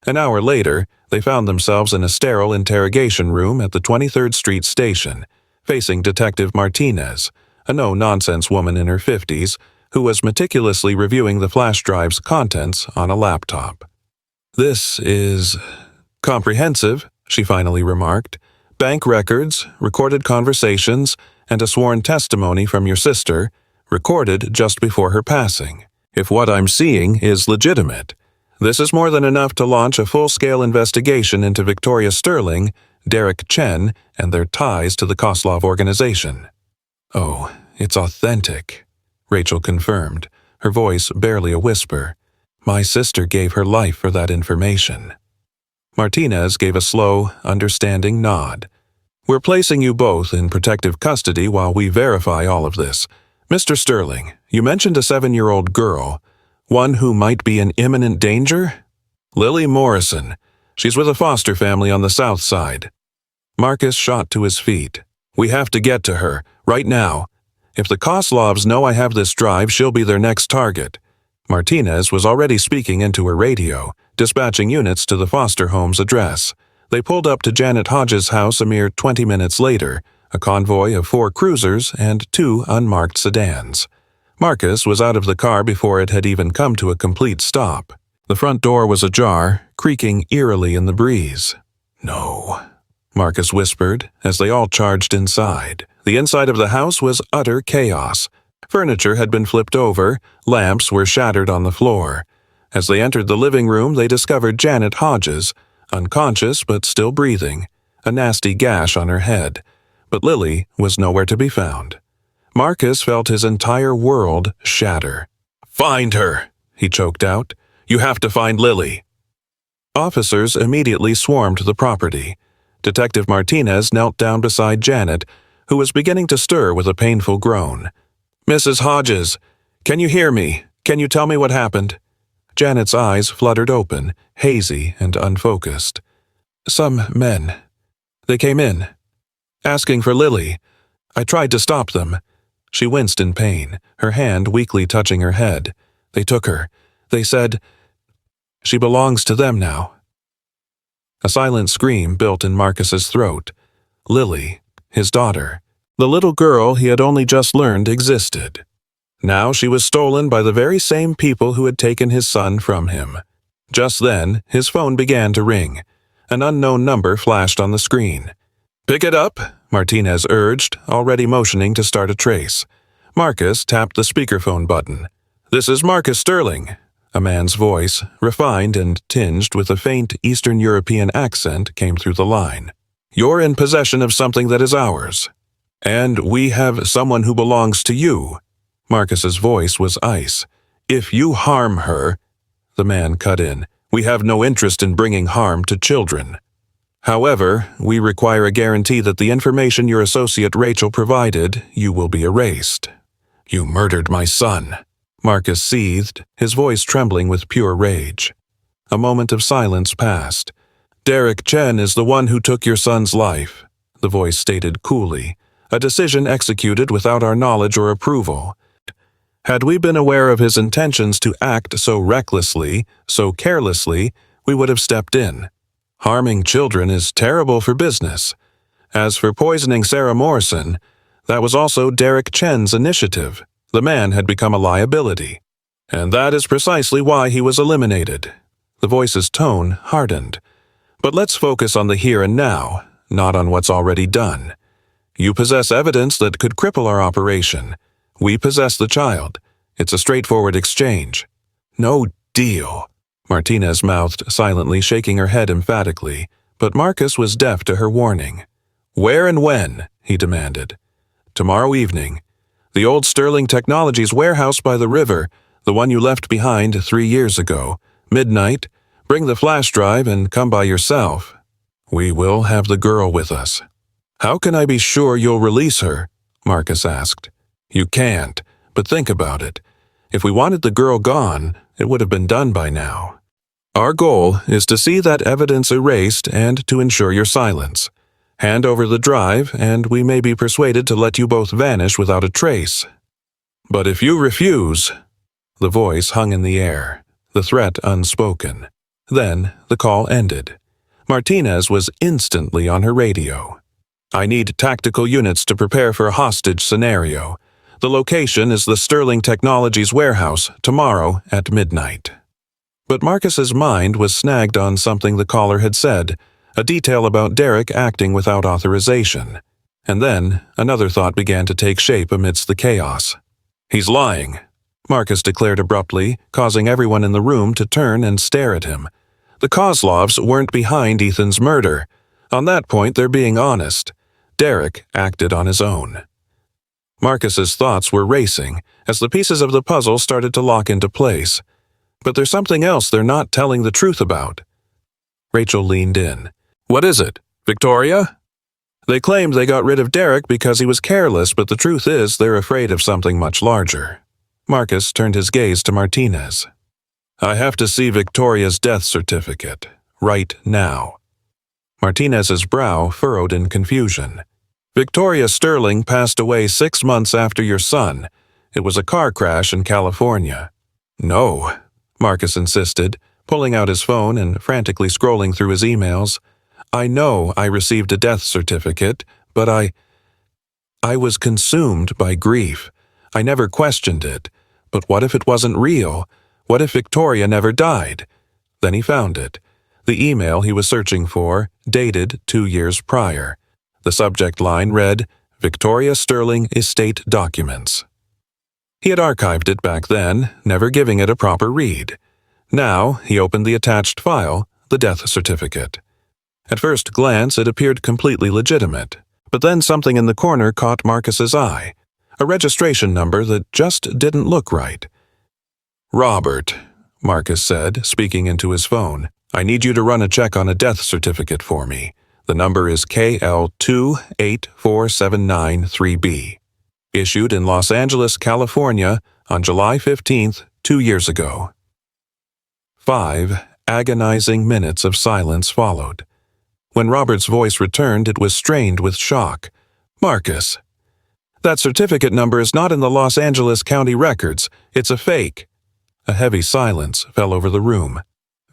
An hour later, they found themselves in a sterile interrogation room at the 23rd Street station, facing Detective Martinez, a no-nonsense woman in her 50s, who was meticulously reviewing the flash drive's contents on a laptop. "This is comprehensive," she finally remarked. "Bank records, recorded conversations, and a sworn testimony from your sister, recorded just before her passing. If what I'm seeing is legitimate, this is more than enough to launch a full-scale investigation into Victoria Sterling, Derek Chen, and their ties to the Koslov organization." "Oh, it's authentic," Rachel confirmed, her voice barely a whisper. "My sister gave her life for that information." Martinez gave a slow, understanding nod. "We're placing you both in protective custody while we verify all of this. Mr. Sterling, you mentioned a 7-year-old girl, one who might be in imminent danger?" "Lily Morrison. She's with a foster family on the south side." Marcus shot to his feet. "We have to get to her, right now. If the Koslovs know I have this drive, she'll be their next target." Martinez was already speaking into her radio, dispatching units to the foster home's address. They pulled up to Janet Hodges' house a mere 20 minutes later, a convoy of 4 cruisers and 2 unmarked sedans. Marcus was out of the car before it had even come to a complete stop. The front door was ajar, creaking eerily in the breeze. "No," Marcus whispered as they all charged inside. The inside of the house was utter chaos. Furniture had been flipped over, lamps were shattered on the floor. As they entered the living room, they discovered Janet Hodges, unconscious but still breathing, a nasty gash on her head. But Lily was nowhere to be found. Marcus felt his entire world shatter. "Find her," he choked out. "You have to find Lily." Officers immediately swarmed the property. Detective Martinez knelt down beside Janet, who was beginning to stir with a painful groan. "Mrs. Hodges, can you hear me? Can you tell me what happened?" Janet's eyes fluttered open, hazy and unfocused. "Some men. They came in, asking for Lily. I tried to stop them." She winced in pain, her hand weakly touching her head. "They took her. They said she belongs to them now." A silent scream built in Marcus's throat. Lily, his daughter, the little girl he had only just learned existed. Now she was stolen by the very same people who had taken his son from him. Just then, his phone began to ring. An unknown number flashed on the screen. "Pick it up," Martinez urged, already motioning to start a trace. Marcus tapped the speakerphone button. "This is Marcus Sterling." A man's voice, refined and tinged with a faint Eastern European accent, came through the line. "You're in possession of something that is ours. And we have someone who belongs to you." Marcus's voice was ice. "If you harm her," the man cut in, "we have no interest in bringing harm to children. However, we require a guarantee that the information your associate Rachel provided, you will be erased." "You murdered my son," Marcus seethed, his voice trembling with pure rage. A moment of silence passed. "Derek Chen is the one who took your son's life," the voice stated coolly, "a decision executed without our knowledge or approval. Had we been aware of his intentions to act so recklessly, so carelessly, we would have stepped in. Harming children is terrible for business. As for poisoning Sarah Morrison, that was also Derek Chen's initiative. The man had become a liability. And that is precisely why he was eliminated. The voice's tone hardened. But let's focus on the here and now, not on what's already done. You possess evidence that could cripple our operation. We possess the child. It's a straightforward exchange. No deal. Martinez mouthed silently, shaking her head emphatically, but Marcus was deaf to her warning. Where and when? He demanded. Tomorrow evening. The old Sterling Technologies warehouse by the river, the one you left behind 3 years ago. Midnight. Bring the flash drive and come by yourself. We will have the girl with us. How can I be sure you'll release her? Marcus asked. You can't, but think about it. If we wanted the girl gone, it would have been done by now. Our goal is to see that evidence erased and to ensure your silence. Hand over the drive, and we may be persuaded to let you both vanish without a trace. But if you refuse... The voice hung in the air, the threat unspoken. Then the call ended. Martinez was instantly on her radio. I need tactical units to prepare for a hostage scenario. The location is the Sterling Technologies warehouse tomorrow at midnight. But Marcus's mind was snagged on something the caller had said, a detail about Derek acting without authorization. And then another thought began to take shape amidst the chaos. He's lying, Marcus declared abruptly, causing everyone in the room to turn and stare at him. The Kozlovs weren't behind Ethan's murder. On that point, they're being honest. Derek acted on his own. Marcus's thoughts were racing as the pieces of the puzzle started to lock into place. But there's something else they're not telling the truth about. Rachel leaned in. What is it, Victoria? They claimed they got rid of Derek because he was careless, but the truth is they're afraid of something much larger. Marcus turned his gaze to Martinez. I have to see Victoria's death certificate, right now. Martinez's brow furrowed in confusion. Victoria Sterling passed away 6 months after your son. It was a car crash in California. No, Marcus insisted, pulling out his phone and frantically scrolling through his emails. I know I received a death certificate, but I was consumed by grief. I never questioned it. But what if it wasn't real? What if Victoria never died? Then he found it. The email he was searching for, dated 2 years prior. The subject line read, Victoria Sterling Estate Documents. He had archived it back then, never giving it a proper read. Now he opened the attached file, the death certificate. At first glance, it appeared completely legitimate, but then something in the corner caught Marcus's eye, a registration number that just didn't look right. Robert, Marcus said, speaking into his phone, I need you to run a check on a death certificate for me. The number is KL284793B. Issued in Los Angeles, California, on July 15th, 2 years ago. 5 agonizing minutes of silence followed. When Robert's voice returned, it was strained with shock. Marcus. That certificate number is not in the Los Angeles County records. It's a fake. A heavy silence fell over the room.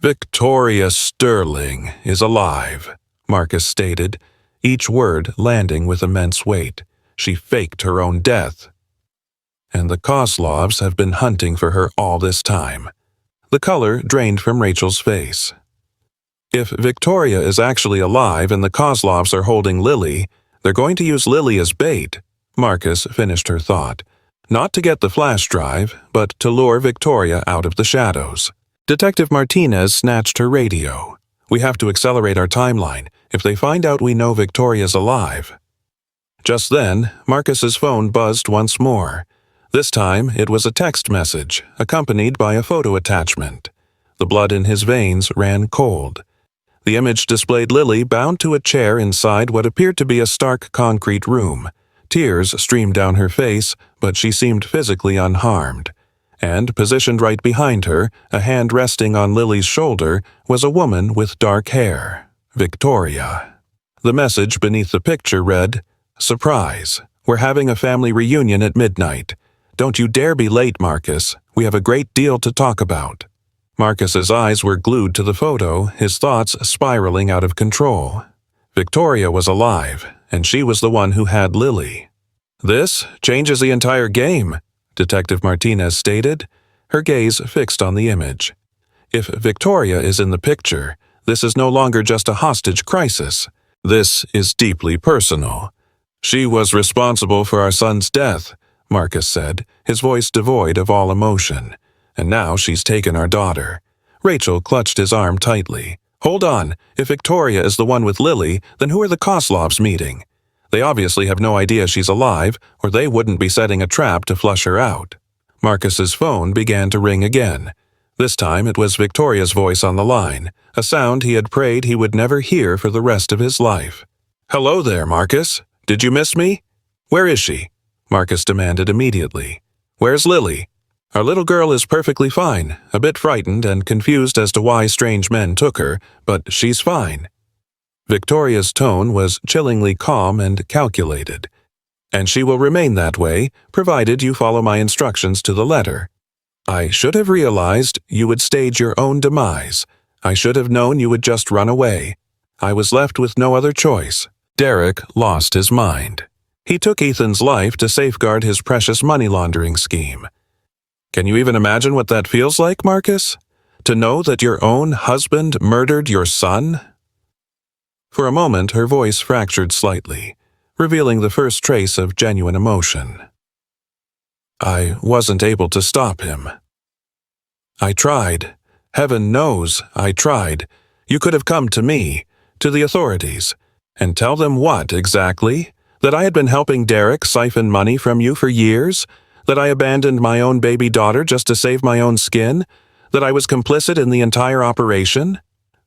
Victoria Sterling is alive, Marcus stated, each word landing with immense weight. She faked her own death. And the Kozlovs have been hunting for her all this time. The color drained from Rachel's face. If Victoria is actually alive and the Kozlovs are holding Lily, they're going to use Lily as bait, Marcus finished her thought. Not to get the flash drive, but to lure Victoria out of the shadows. Detective Martinez snatched her radio. We have to accelerate our timeline. If they find out we know Victoria's alive. Just then, Marcus's phone buzzed once more. This time, it was a text message, accompanied by a photo attachment. The blood in his veins ran cold. The image displayed Lily bound to a chair inside what appeared to be a stark concrete room. Tears streamed down her face, but she seemed physically unharmed. And, positioned right behind her, a hand resting on Lily's shoulder, was a woman with dark hair, Victoria. The message beneath the picture read, Surprise! We're having a family reunion at midnight. Don't you dare be late, Marcus. We have a great deal to talk about. Marcus's eyes were glued to the photo, his thoughts spiraling out of control. Victoria was alive, and she was the one who had Lily. This changes the entire game, Detective Martinez stated, her gaze fixed on the image. If Victoria is in the picture, this is no longer just a hostage crisis. This is deeply personal. She was responsible for our son's death, Marcus said, his voice devoid of all emotion. And now she's taken our daughter. Rachel clutched his arm tightly. Hold on, if Victoria is the one with Lily, then who are the Koslovs meeting? They obviously have no idea she's alive, or they wouldn't be setting a trap to flush her out. Marcus's phone began to ring again. This time it was Victoria's voice on the line, a sound he had prayed he would never hear for the rest of his life. Hello there, Marcus. Did you miss me? Where is she? Marcus demanded immediately. Where's Lily? Our little girl is perfectly fine, a bit frightened and confused as to why strange men took her, but she's fine. Victoria's tone was chillingly calm and calculated. And she will remain that way, provided you follow my instructions to the letter. I should have realized you would stage your own demise. I should have known you would just run away. I was left with no other choice. Derek lost his mind. He took Ethan's life to safeguard his precious money laundering scheme. Can you even imagine what that feels like, Marcus? To know that your own husband murdered your son? For a moment, her voice fractured slightly, revealing the first trace of genuine emotion. I wasn't able to stop him. I tried. Heaven knows I tried. You could have come to me, to the authorities, and tell them what, exactly? That I had been helping Derek siphon money from you for years? That I abandoned my own baby daughter just to save my own skin? That I was complicit in the entire operation?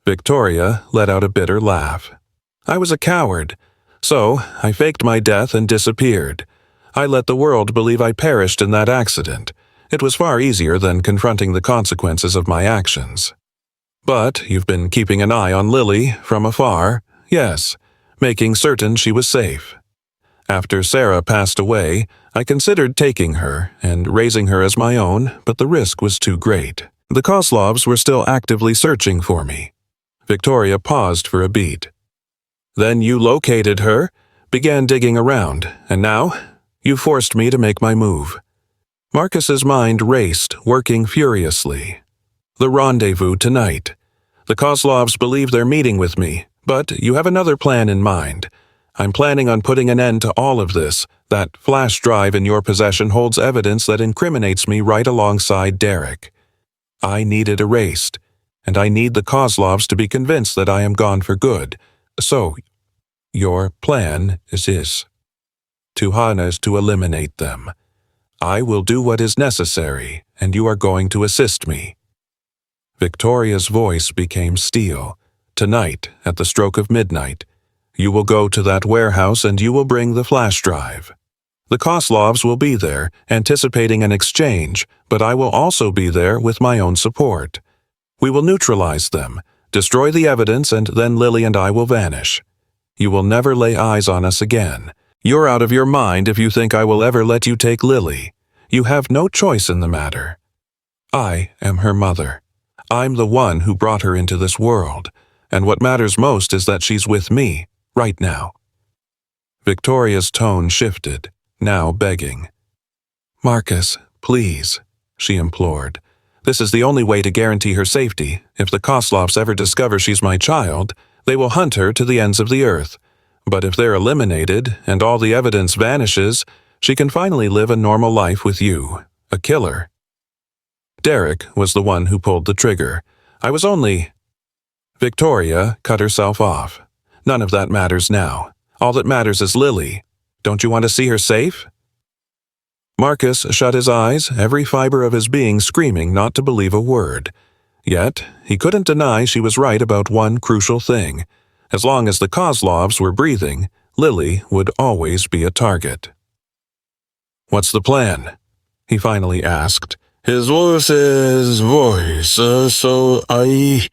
Victoria let out a bitter laugh. I was a coward. So, I faked my death and disappeared. I let the world believe I perished in that accident. It was far easier than confronting the consequences of my actions. But you've been keeping an eye on Lily from afar, yes, making certain she was safe. After Sarah passed away, I considered taking her and raising her as my own, but the risk was too great. The Koslovs were still actively searching for me. Victoria paused for a beat. Then you located her, began digging around, and now you forced me to make my move. Marcus's mind raced, working furiously. The rendezvous tonight. The Koslovs believe they're meeting with me, but you have another plan in mind. I'm planning on putting an end to all of this. That flash drive in your possession holds evidence that incriminates me right alongside Derek. I need it erased, and I need the Koslovs to be convinced that I am gone for good. So, your plan is this. To harness to eliminate them. I will do what is necessary, and you are going to assist me. Victoria's voice became steel. Tonight, at the stroke of midnight, you will go to that warehouse and you will bring the flash drive. The Koslovs will be there, anticipating an exchange, but I will also be there with my own support. We will neutralize them, destroy the evidence, and then Lily and I will vanish. You will never lay eyes on us again. You're out of your mind if you think I will ever let you take Lily. You have no choice in the matter. I am her mother. I'm the one who brought her into this world, and what matters most is that she's with me, right now. Victoria's tone shifted, now begging. Marcus, please, she implored. This is the only way to guarantee her safety. If the Koslovs ever discover she's my child, they will hunt her to the ends of the earth. But if they're eliminated, and all the evidence vanishes, she can finally live a normal life with you, a killer. Derek was the one who pulled the trigger. I was only... Victoria cut herself off. None of that matters now. All that matters is Lily. Don't you want to see her safe? Marcus shut his eyes, every fiber of his being screaming not to believe a word. Yet, he couldn't deny she was right about one crucial thing. As long as the Koslovs were breathing, Lily would always be a target. What's the plan? He finally asked. His voice, so I...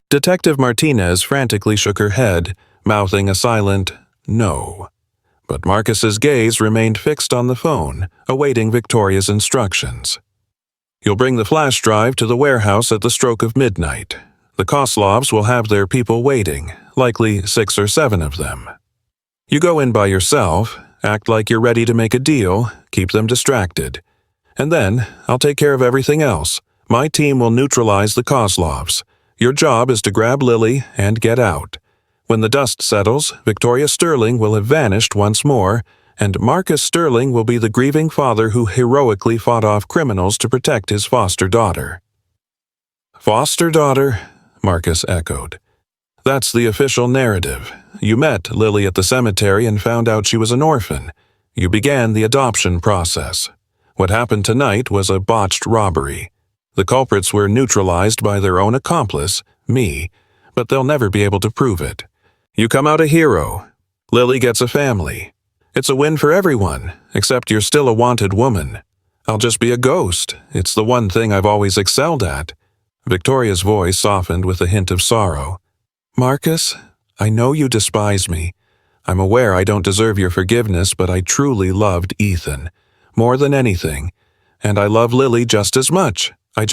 Detective Martinez frantically shook her head, mouthing a silent no. but Marcus's gaze remained fixed on the phone, awaiting Victoria's instructions. You'll bring the flash drive to the warehouse at the stroke of midnight. The Koslovs will have their people waiting, likely 6 or 7 of them. You go in by yourself, act like you're ready to make a deal, keep them distracted. And then, I'll take care of everything else. My team will neutralize the Koslovs. Your job is to grab Lily and get out. When the dust settles, Victoria Sterling will have vanished once more, and Marcus Sterling will be the grieving father who heroically fought off criminals to protect his foster daughter. Foster daughter? Marcus echoed. That's the official narrative. You met Lily at the cemetery and found out she was an orphan. You began the adoption process. What happened tonight was a botched robbery. The culprits were neutralized by their own accomplice, me, but they'll never be able to prove it. You come out a hero. Lily gets a family. It's a win for everyone, except you're still a wanted woman. I'll just be a ghost. It's the one thing I've always excelled at. Victoria's voice softened with a hint of sorrow. Marcus, I know you despise me. I'm aware I don't deserve your forgiveness, but I truly loved Ethan, more than anything, and I love Lily just as much. I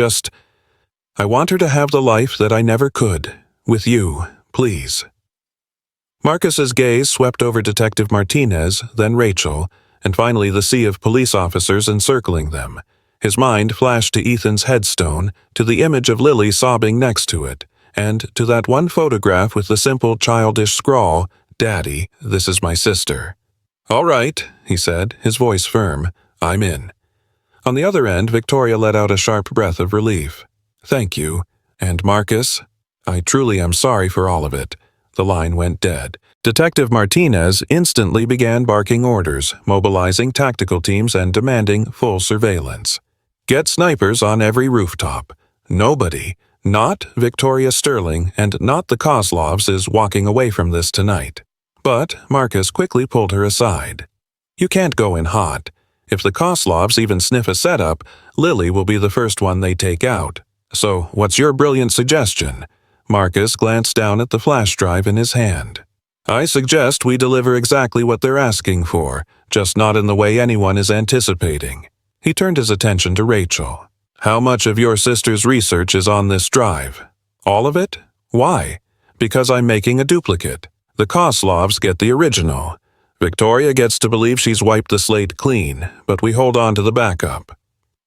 want her to have the life that I never could. With you, please. Marcus's gaze swept over Detective Martinez, then Rachel, and finally the sea of police officers encircling them. His mind flashed to Ethan's headstone, to the image of Lily sobbing next to it, and to that one photograph with the simple childish scrawl, "Daddy, this is my sister." "All right," he said, his voice firm. "I'm in." On the other end, Victoria let out a sharp breath of relief. "Thank you. And Marcus, I truly am sorry for all of it." The line went dead. Detective Martinez instantly began barking orders, mobilizing tactical teams and demanding full surveillance. Get snipers on every rooftop. Nobody, not Victoria Sterling and not the Koslovs, is walking away from this tonight. But Marcus quickly pulled her aside. You can't go in hot. If the Koslovs even sniff a setup, Lily will be the first one they take out. So what's your brilliant suggestion? Marcus glanced down at the flash drive in his hand. I suggest we deliver exactly what they're asking for, just not in the way anyone is anticipating. He turned his attention to Rachel. How much of your sister's research is on this drive? All of it? Why? Because I'm making a duplicate. The Koslovs get the original. Victoria gets to believe she's wiped the slate clean, but we hold on to the backup.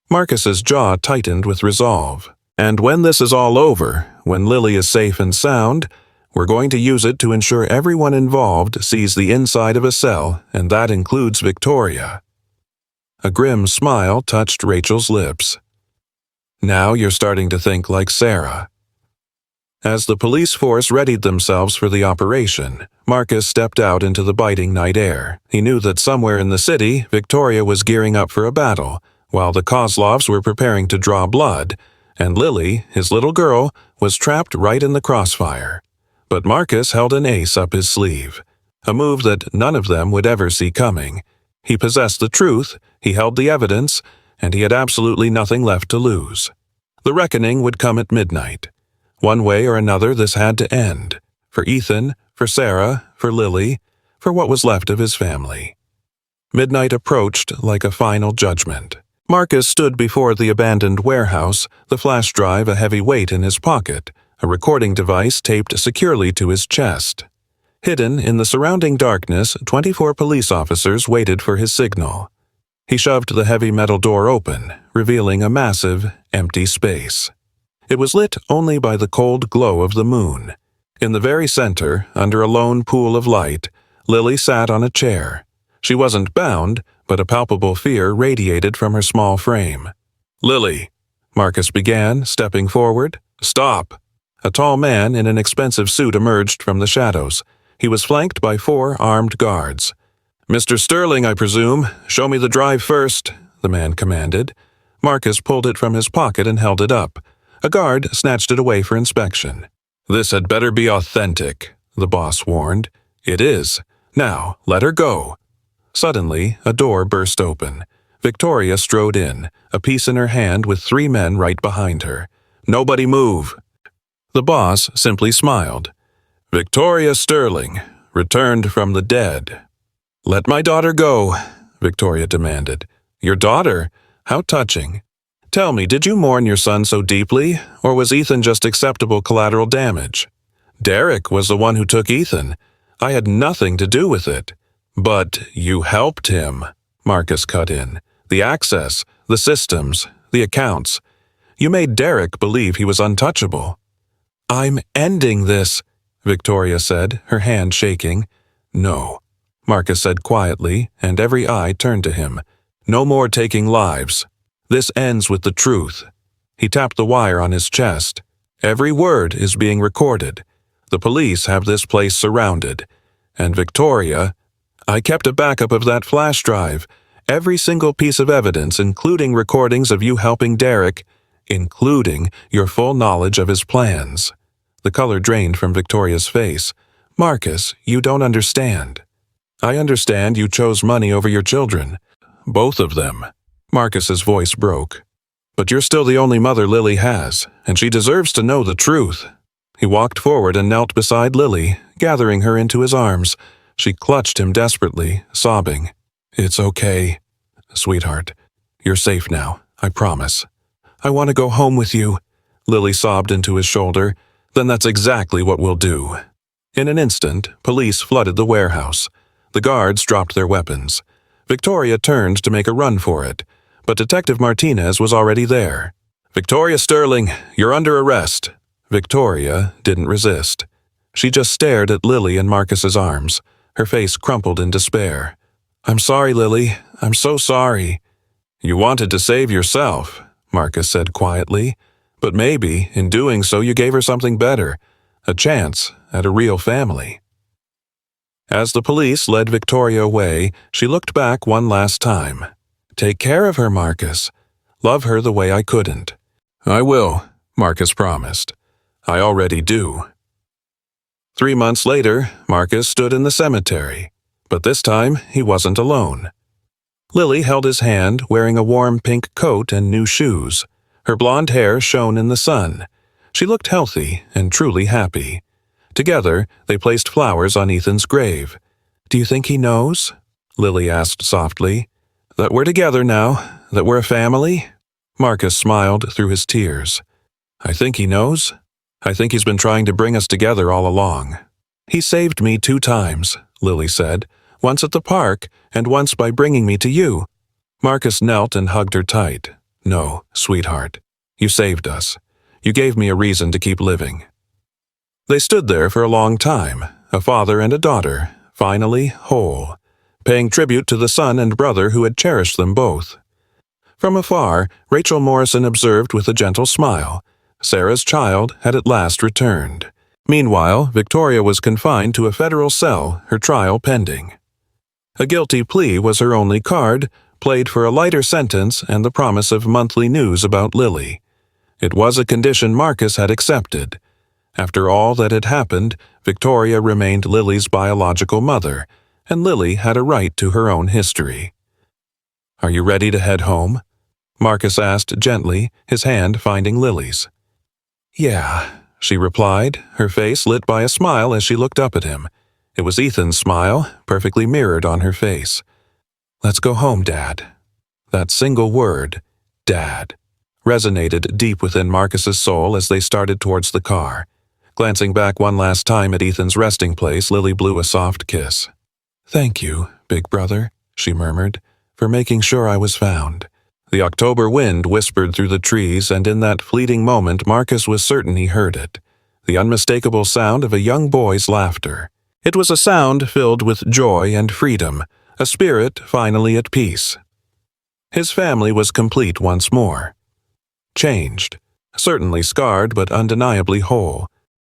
Marcus's jaw tightened with resolve. And when this is all over, when Lily is safe and sound, we're going to use it to ensure everyone involved sees the inside of a cell, and that includes Victoria. A grim smile touched Rachel's lips. Now you're starting to think like Sarah. As the police force readied themselves for the operation, Marcus stepped out into the biting night air. He knew that somewhere in the city, Victoria was gearing up for a battle, while the Koslovs were preparing to draw blood, and Lily, his little girl, was trapped right in the crossfire. But Marcus held an ace up his sleeve, a move that none of them would ever see coming. He possessed the truth, he held the evidence, and he had absolutely nothing left to lose. The reckoning would come at midnight. One way or another this had to end. For Ethan, for Sarah, for Lily, for what was left of his family. Midnight approached like a final judgment. Marcus stood before the abandoned warehouse, the flash drive a heavy weight in his pocket, a recording device taped securely to his chest. Hidden in the surrounding darkness, 24 police officers waited for his signal. He shoved the heavy metal door open, revealing a massive, empty space. It was lit only by the cold glow of the moon. In the very center, under a lone pool of light, Lily sat on a chair. She wasn't bound, but a palpable fear radiated from her small frame. "Lily," Marcus began, stepping forward. "Stop." A tall man in an expensive suit emerged from the shadows. He was flanked by 4 armed guards. "Mr. Sterling, I presume. Show me the drive first," the man commanded. Marcus pulled it from his pocket and held it up. A guard snatched it away for inspection. "This had better be authentic," the boss warned. "It is. Now, let her go." Suddenly, a door burst open. Victoria strode in, a piece in her hand with 3 men right behind her. "Nobody move." The boss simply smiled. "Victoria Sterling, returned from the dead." "Let my daughter go," Victoria demanded. "Your daughter? How touching. Tell me, did you mourn your son so deeply, or was Ethan just acceptable collateral damage?" "Derek was the one who took Ethan. I had nothing to do with it." "But you helped him," Marcus cut in. "The access, the systems, the accounts. You made Derek believe he was untouchable." "I'm ending this," Victoria said, her hand shaking. "No," Marcus said quietly, and every eye turned to him. "No more taking lives. This ends with the truth." He tapped the wire on his chest. "Every word is being recorded. The police have this place surrounded. And Victoria, I kept a backup of that flash drive. Every single piece of evidence, including recordings of you helping Derek, including your full knowledge of his plans." The color drained from Victoria's face. "Marcus, you don't understand." "I understand you chose money over your children. Both of them." Marcus's voice broke. "But you're still the only mother Lily has, and she deserves to know the truth." He walked forward and knelt beside Lily, gathering her into his arms. She clutched him desperately, sobbing. "It's okay, sweetheart. You're safe now, I promise." "I want to go home with you," Lily sobbed into his shoulder. "Then that's exactly what we'll do." In an instant, police flooded the warehouse. The guards dropped their weapons. Victoria turned to make a run for it, but Detective Martinez was already there. "Victoria Sterling, you're under arrest." Victoria didn't resist. She just stared at Lily in Marcus's arms, her face crumpled in despair. "I'm sorry, Lily. I'm so sorry." "You wanted to save yourself," Marcus said quietly. "But maybe, in doing so, you gave her something better, a chance at a real family." As the police led Victoria away, she looked back one last time. "Take care of her, Marcus. Love her the way I couldn't." "I will," Marcus promised. "I already do." 3 months later, Marcus stood in the cemetery, but this time he wasn't alone. Lily held his hand, wearing a warm pink coat and new shoes. Her blonde hair shone in the sun. She looked healthy and truly happy. Together, they placed flowers on Ethan's grave. "Do you think he knows?" Lily asked softly. "That we're together now, that we're a family?" Marcus smiled through his tears. "I think he knows. I think he's been trying to bring us together all along." "He saved me 2 times, Lily said, "once at the park and once by bringing me to you." Marcus knelt and hugged her tight. "No, sweetheart. You saved us. You gave me a reason to keep living." They stood there for a long time, a father and a daughter, finally whole, paying tribute to the son and brother who had cherished them both. From afar, Rachel Morrison observed with a gentle smile. Sarah's child had at last returned. Meanwhile, Victoria was confined to a federal cell, her trial pending. A guilty plea was her only card, played for a lighter sentence and the promise of monthly news about Lily. It was a condition Marcus had accepted. After all that had happened, Victoria remained Lily's biological mother, and Lily had a right to her own history. "Are you ready to head home?" Marcus asked gently, his hand finding Lily's. "Yeah," she replied, her face lit by a smile as she looked up at him. It was Ethan's smile, perfectly mirrored on her face. "Let's go home, Dad." That single word, Dad, resonated deep within Marcus's soul as they started towards the car. Glancing back one last time at Ethan's resting place, Lily blew a soft kiss. "Thank you, big brother," she murmured, "for making sure I was found." The October wind whispered through the trees, and in that fleeting moment Marcus was certain he heard it. The unmistakable sound of a young boy's laughter. It was a sound filled with joy and freedom, a spirit finally at peace. His family was complete once more. Changed, certainly scarred but undeniably whole.